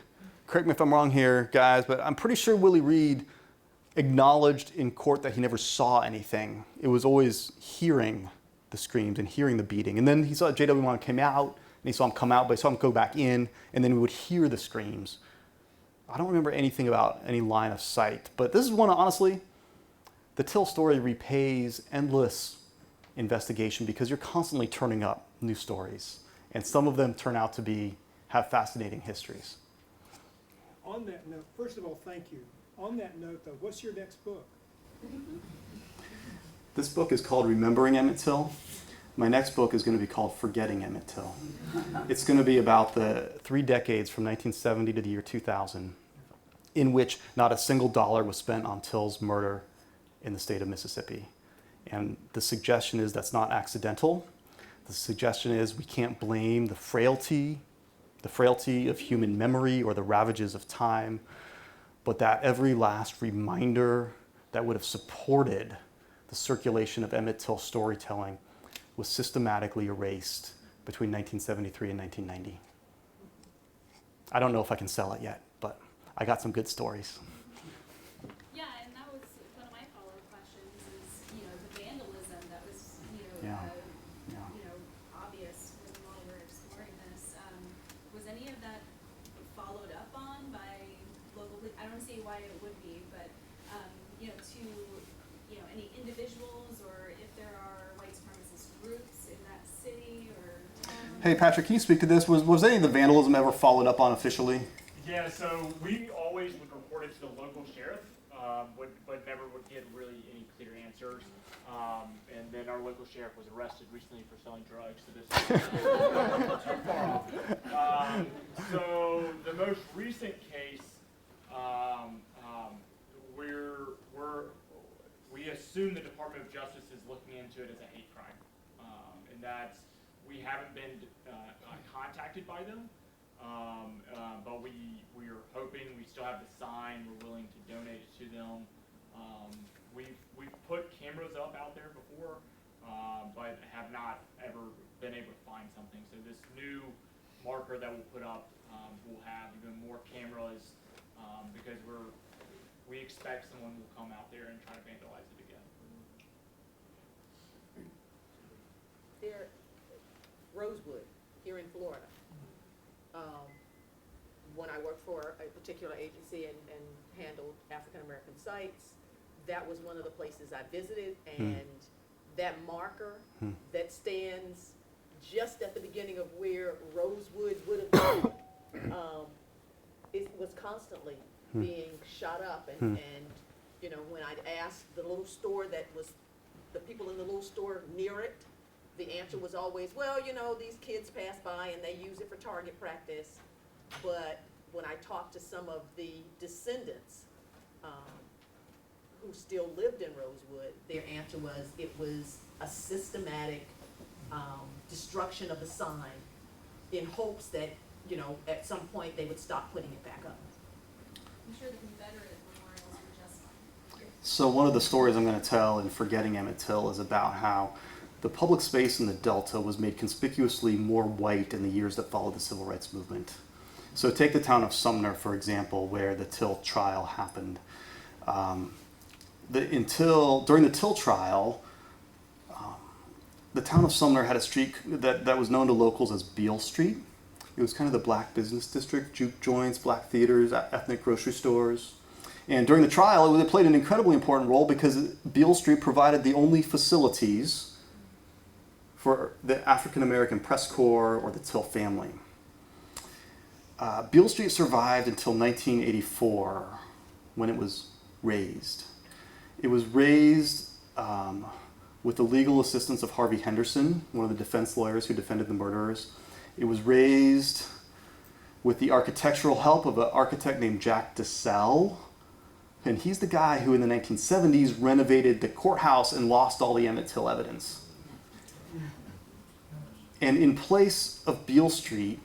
[SPEAKER 3] correct me if I'm wrong here, guys, but I'm pretty sure Willie Reed acknowledged in court that he never saw anything. It was always hearing the screams and hearing the beating. And then he saw J.W. Wong came out, and he saw him come out, but he saw him go back in, and then we would hear the screams. I don't remember anything about any line of sight, but this is one, honestly, the Till story repays endless investigation because you're constantly turning up new stories, and some of them turn out to have fascinating histories.
[SPEAKER 8] On that note, first of all, thank you. On that note, though, what's your next book?
[SPEAKER 3] This book is called Remembering Emmett Till. My next book is going to be called Forgetting Emmett Till. It's going to be about the 3 decades from 1970 to the year 2000, in which not a single dollar was spent on Till's murder in the state of Mississippi. And the suggestion is that's not accidental. The suggestion is we can't blame the frailty of human memory or the ravages of time, but that every last reminder that would have supported the circulation of Emmett Till storytelling was systematically erased between 1973 and 1990. I don't know if I can sell it yet, but I got some good stories.
[SPEAKER 11] Yeah, and that was one of my follow-up questions is, the vandalism that was, obvious while we were exploring this. Was any of that followed up on by local police? I don't see why it would be, but, to, any individuals or if there are white supremacist groups in that city or town?
[SPEAKER 3] Hey, Patrick, can you speak to this? Was any of the vandalism ever followed up on officially?
[SPEAKER 6] Yeah, so we always would report it to the local sheriff, but never would get really any clear answers. And then our local sheriff was arrested recently for selling drugs, so this is too far off. So the most recent case, we assume the Department of Justice is looking into it as a hate crime, and that's we haven't been contacted by them. But we are hoping. We still have the sign. We're willing to donate it to them. We've put cameras up out there before, but have not ever been able to find something. So this new marker that we'll put up will have even more cameras because we expect someone will come out there and try to vandalize it again.
[SPEAKER 4] There, Rosewood, here in Florida. When I worked for a particular agency and handled African American sites, that was one of the places I visited, and that marker that stands just at the beginning of where Rosewood would have been, it was constantly being shot up, and when I'd asked the little store that was, the people in the little store near it, the answer was always, well, these kids pass by and they use it for target practice. But when I talked to some of the descendants who still lived in Rosewood, their answer was it was a systematic destruction of the sign in hopes that, at some point they would stop putting it back up.
[SPEAKER 11] I'm sure the Confederate memorials were just fine.
[SPEAKER 3] So one of the stories I'm going to tell in Forgetting Emmett Till is about how the public space in the Delta was made conspicuously more white in the years that followed the Civil Rights Movement. So take the town of Sumner, for example, where the Till trial happened. During the Till trial, the town of Sumner had a street that was known to locals as Beale Street. It was kind of the black business district, juke joints, black theaters, ethnic grocery stores. And during the trial, it played an incredibly important role because Beale Street provided the only facilities for the African American press corps or the Till family. Beale Street survived until 1984 when it was razed. It was razed with the legal assistance of Harvey Henderson, one of the defense lawyers who defended the murderers. It was razed with the architectural help of an architect named Jack DeSalle. And he's the guy who in the 1970s renovated the courthouse and lost all the Emmett Till evidence. And in place of Beale Street,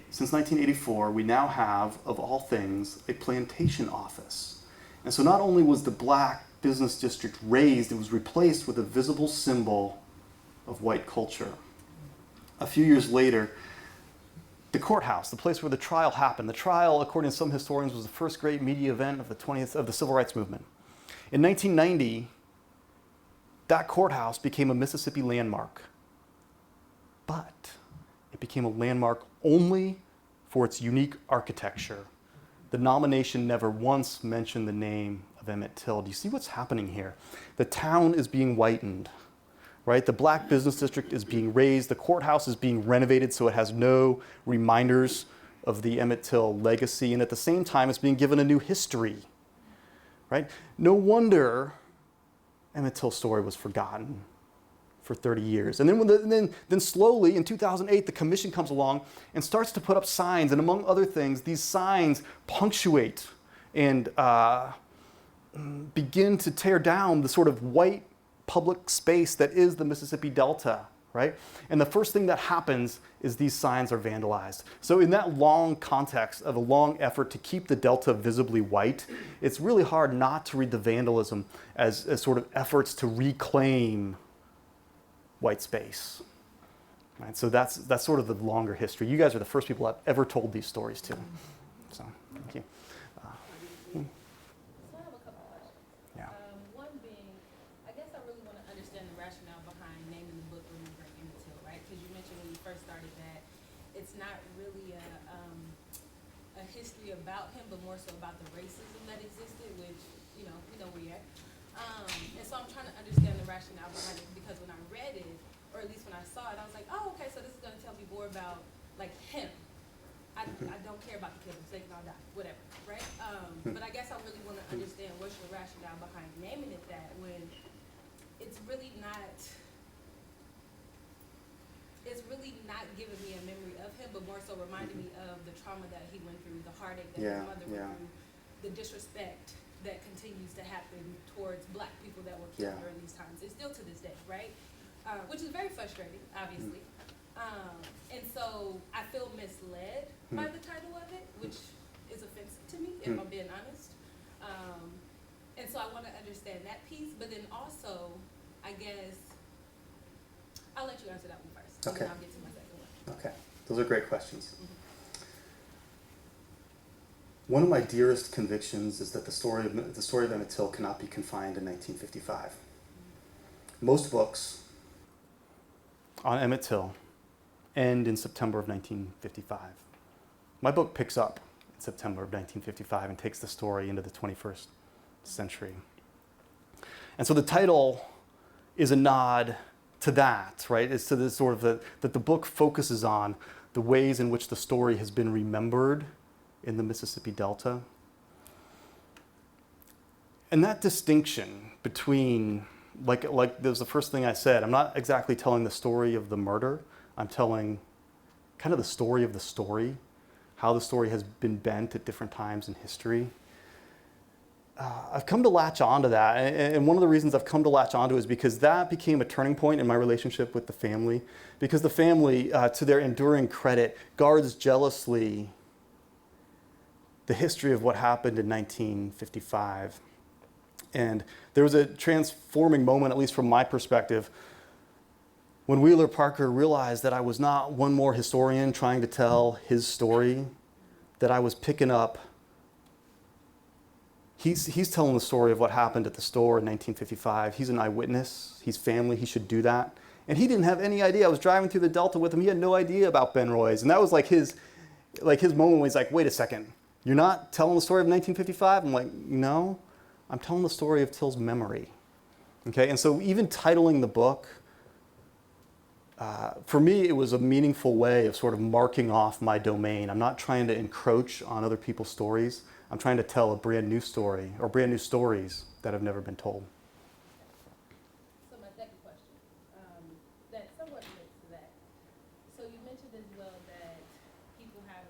[SPEAKER 3] since 1984, we now have, of all things, a plantation office. And so not only was the black business district razed, it was replaced with a visible symbol of white culture. A few years later, the courthouse, the place where the trial happened. The trial, according to some historians, was the first great media event of the Civil Rights Movement. In 1990, that courthouse became a Mississippi landmark. But it became a landmark only for its unique architecture. The nomination never once mentioned the name of Emmett Till. Do you see what's happening here? The town is being whitened, right? The black business district is being razed. The courthouse is being renovated so it has no reminders of the Emmett Till legacy. And at the same time, it's being given a new history, right? No wonder Emmett Till's story was forgotten for 30 years. And then slowly, in 2008, the commission comes along and starts to put up signs. And among other things, these signs punctuate and begin to tear down the sort of white public space that is the Mississippi Delta, right? And the first thing that happens is these signs are vandalized. So in that long context of a long effort to keep the Delta visibly white, it's really hard not to read the vandalism as sort of efforts to reclaim white space. Right? So that's sort of the longer history. You guys are the first people I've ever told these stories to. So, thank you.
[SPEAKER 12] So I have a couple questions.
[SPEAKER 3] Yeah.
[SPEAKER 12] One being, I guess I really want to understand the rationale behind naming the book Remembering Emmett Till, right? Because you mentioned when you first started that it's not really a history about him, but more so about the racism that existed, which, we know where you're at. And so I'm trying to understand the rationale behind it, because when I read it, or at least when I saw it, I was like, oh, okay, so this is going to tell me more about, like, him. I don't care about the killers, they can all die, whatever, right? But I guess I really want to understand what's your rationale behind naming it that, when it's really not giving me a memory of him, but more so reminding me of the trauma that he went through, the heartache that his mother went through, the disrespect that continues to happen towards black people that were killed during these times. It's still to this day, right? Which is very frustrating, obviously. And so I feel misled by the title of it, which is offensive to me, if I'm being honest. And so I want to understand that piece, but then also, I guess, I'll let you answer that one first, and then I'll get to my second one.
[SPEAKER 3] Okay, those are great questions. One of my dearest convictions is that the story of Emmett Till cannot be confined to 1955. Most books on Emmett Till end in September of 1955. My book picks up in September of 1955 and takes the story into the 21st century. And so the title is a nod to that, right? It's to this sort of that the book focuses on the ways in which the story has been remembered in the Mississippi Delta. And that distinction between, like that was the first thing I said, I'm not exactly telling the story of the murder, I'm telling kind of the story of the story, how the story has been bent at different times in history. I've come to latch onto that, and one of the reasons I've come to latch onto it is because that became a turning point in my relationship with the family, because the family, to their enduring credit, guards jealously the history of what happened in 1955. And there was a transforming moment, at least from my perspective, when Wheeler Parker realized that I was not one more historian trying to tell his story, that I was picking up. He's telling the story of what happened at the store in 1955. He's an eyewitness. He's family. He should do that. And he didn't have any idea. I was driving through the Delta with him. He had no idea about Ben Roys. And that was like his moment when he's like, wait a second, you're not telling the story of 1955? I'm like, no, I'm telling the story of Till's memory. Okay, and so even titling the book, for me, it was a meaningful way of sort of marking off my domain. I'm not trying to encroach on other people's stories. I'm trying to tell a brand new story, or brand new stories that have never been told.
[SPEAKER 12] So my second question, that somewhat relates to that. So you mentioned as well that people have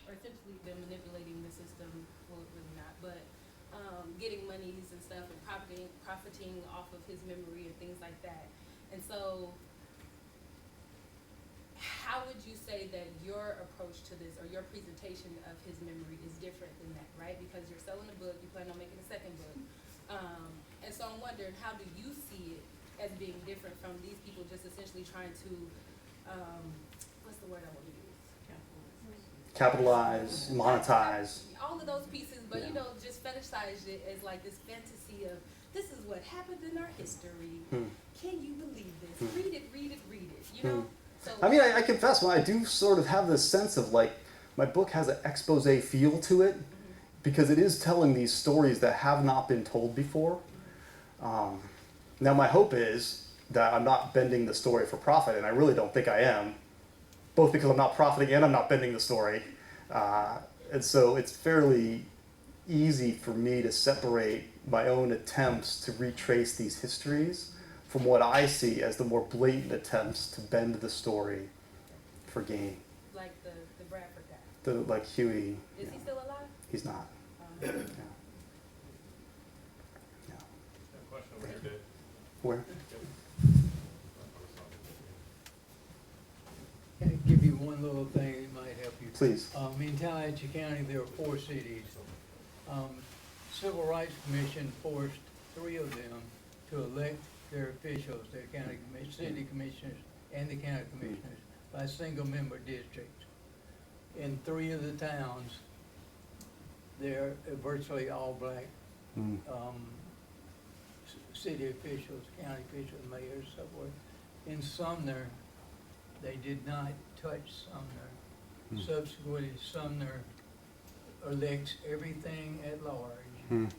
[SPEAKER 12] essentially been manipulating the system, well, really not, but getting monies and stuff and profiting off of his memory and things like that. And so how would you say that your approach to this or your presentation of his memory is different than that, right? Because you're selling a book, you plan on making a second book. And so I'm wondering, how do you see it as being different from these people just essentially trying to, what's the word I want to use?
[SPEAKER 3] Capitalize, monetize.
[SPEAKER 12] All of those pieces, but you know, just fetishize it as like this fantasy of, this is what happened in our history. Can you believe this? Read it, you know? So,
[SPEAKER 3] I mean, I confess, when I do sort of have this sense of like, my book has an expose feel to it, because it is telling these stories that have not been told before. Now my hope is that I'm not bending the story for profit, and I really don't think I am, both because I'm not profiting and I'm not bending the story. And so it's fairly easy for me to separate my own attempts to retrace these histories from what I see as the more blatant attempts to bend the story for gain.
[SPEAKER 12] like the Bradford guy.
[SPEAKER 3] Like Huie.
[SPEAKER 12] Is he still alive?
[SPEAKER 3] He's not. Yeah.
[SPEAKER 6] Question over here, Dave.
[SPEAKER 3] Where?
[SPEAKER 10] Can I give you one little thing that might help you?
[SPEAKER 3] Please.
[SPEAKER 10] In Tallahatchie County, there are 4 cities. Civil Rights Commission forced 3 of them to elect their officials, their city commissioners and the county commissioners, by single-member districts. In 3 of the towns, they're virtually all black city officials, county officials, mayors, so forth. In Sumner, they did not touch Sumner. Subsequently, Sumner elects everything at large,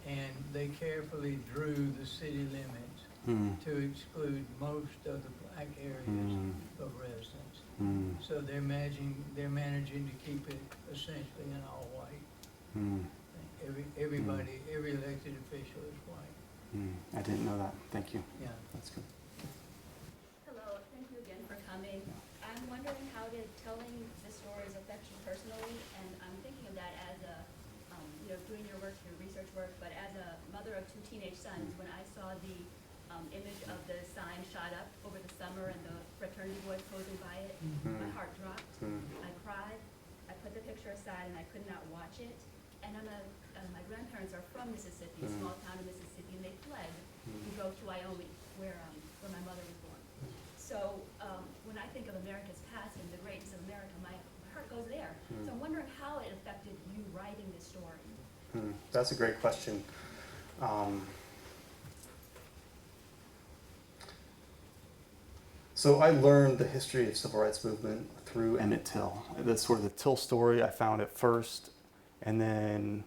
[SPEAKER 10] and they carefully drew the city limits to exclude most of the black areas of residence. So they're managing to keep it essentially an all white. Everybody, every elected official is white.
[SPEAKER 3] I didn't know that. Thank you.
[SPEAKER 10] Yeah.
[SPEAKER 3] That's good.
[SPEAKER 13] Hello, thank you again for coming. I'm wondering how did telling the stories affect you personally, and I'm thinking of that as a, doing your work, your research work, but as a mother of 2 teenage sons, when I saw the image of the sign shot up over the summer and the fraternity boys posing by it, my heart dropped. I cried. I put the picture aside and I could not watch it. And my grandparents are from Mississippi, a small town in Mississippi, and they fled and drove to Wyoming, where my mother was born. So when I think of America's past and the greatness of America, my heart goes there. So I'm wondering how it affected you writing this story.
[SPEAKER 3] That's a great question. So I learned the history of civil rights movement through Emmett Till. That's sort of the Till story I found at first, and then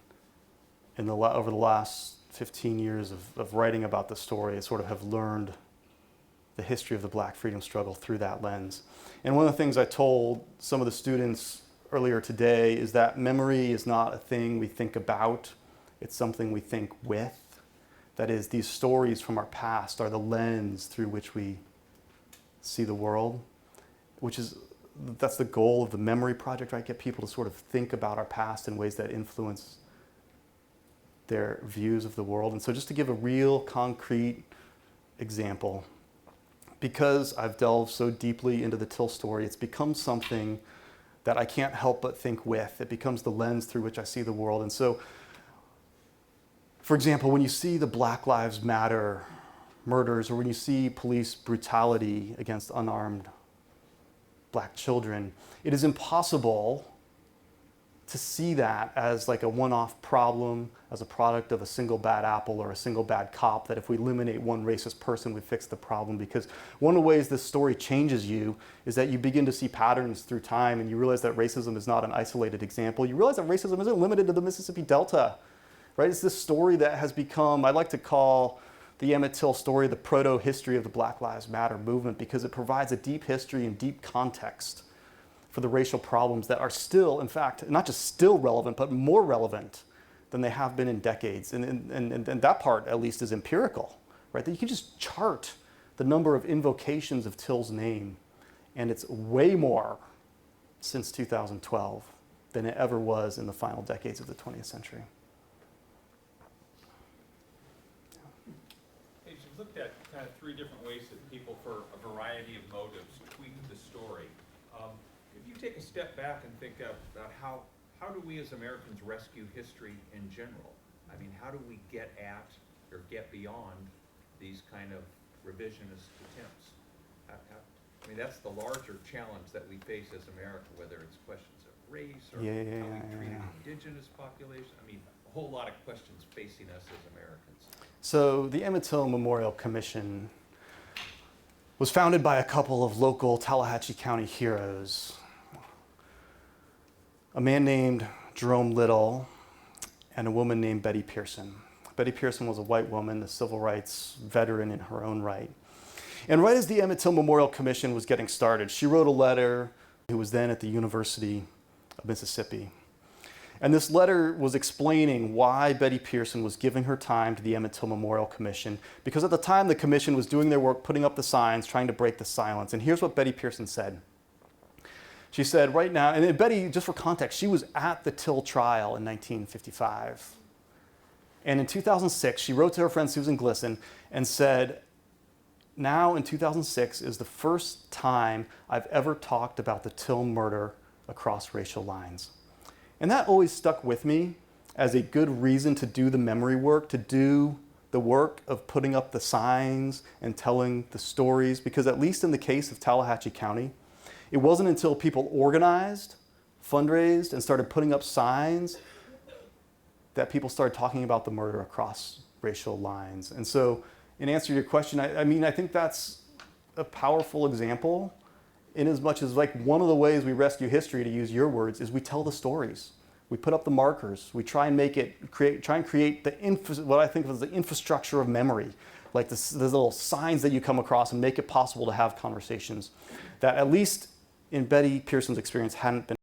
[SPEAKER 3] over the last 15 years of writing about the story, I sort of have learned the history of the Black freedom struggle through that lens. And one of the things I told some of the students earlier today is that memory is not a thing we think about, it's something we think with. That is, these stories from our past are the lens through which we see the world, that's the goal of the Memory Project, right? Get people to sort of think about our past in ways that influence their views of the world. And so just to give a real concrete example, because I've delved so deeply into the Till story, it's become something that I can't help but think with. It becomes the lens through which I see the world. And so, for example, when you see the Black Lives Matter murders, or when you see police brutality against unarmed Black children, it is impossible to see that as like a one-off problem, as a product of a single bad apple or a single bad cop, that if we eliminate one racist person, we fix the problem. Because one of the ways this story changes you is that you begin to see patterns through time, and you realize that racism is not an isolated example. You realize that racism isn't limited to the Mississippi Delta, right? It's this story that has become, I like to call the Emmett Till story the proto-history of the Black Lives Matter movement, because it provides a deep history and deep context for the racial problems that are still, in fact, not just still relevant, but more relevant than they have been in decades. And that part, at least, is empirical, right? That you can just chart the number of invocations of Till's name, and it's way more since 2012 than it ever was in the final decades of the 20th century.
[SPEAKER 14] Hey, you've looked at kind of 3 different ways that people, for a variety of motives, tweak the story. If you take a step back and think about how do we as Americans rescue history in general? I mean, how do we get at or get beyond these kind of revisionist attempts? I mean, that's the larger challenge that we face as America, whether it's questions of race or how we treat an indigenous population. I mean, a whole lot of questions facing us as Americans.
[SPEAKER 3] So the Emmett Till Memorial Commission was founded by a couple of local Tallahatchie County heroes, a man named Jerome Little and a woman named Betty Pearson. Betty Pearson was a white woman, a civil rights veteran in her own right. And right as the Emmett Till Memorial Commission was getting started, she wrote a letter, who was then at the University of Mississippi. And this letter was explaining why Betty Pearson was giving her time to the Emmett Till Memorial Commission, because at the time the commission was doing their work, putting up the signs, trying to break the silence. And here's what Betty Pearson said. She said, right now, and Betty, just for context, she was at the Till trial in 1955. And in 2006, she wrote to her friend Susan Glisson and said, now in 2006 is the first time I've ever talked about the Till murder across racial lines. And that always stuck with me as a good reason to do the memory work, to do the work of putting up the signs and telling the stories, because at least in the case of Tallahatchie County, it wasn't until people organized, fundraised, and started putting up signs that people started talking about the murder across racial lines. And so, in answer to your question, I think that's a powerful example, in as much as like one of the ways we rescue history, to use your words, is we tell the stories. We put up the markers. We try and create what I think of as the infrastructure of memory, like the little signs that you come across, and make it possible to have conversations that, at least in Betty Pearson's experience, hadn't been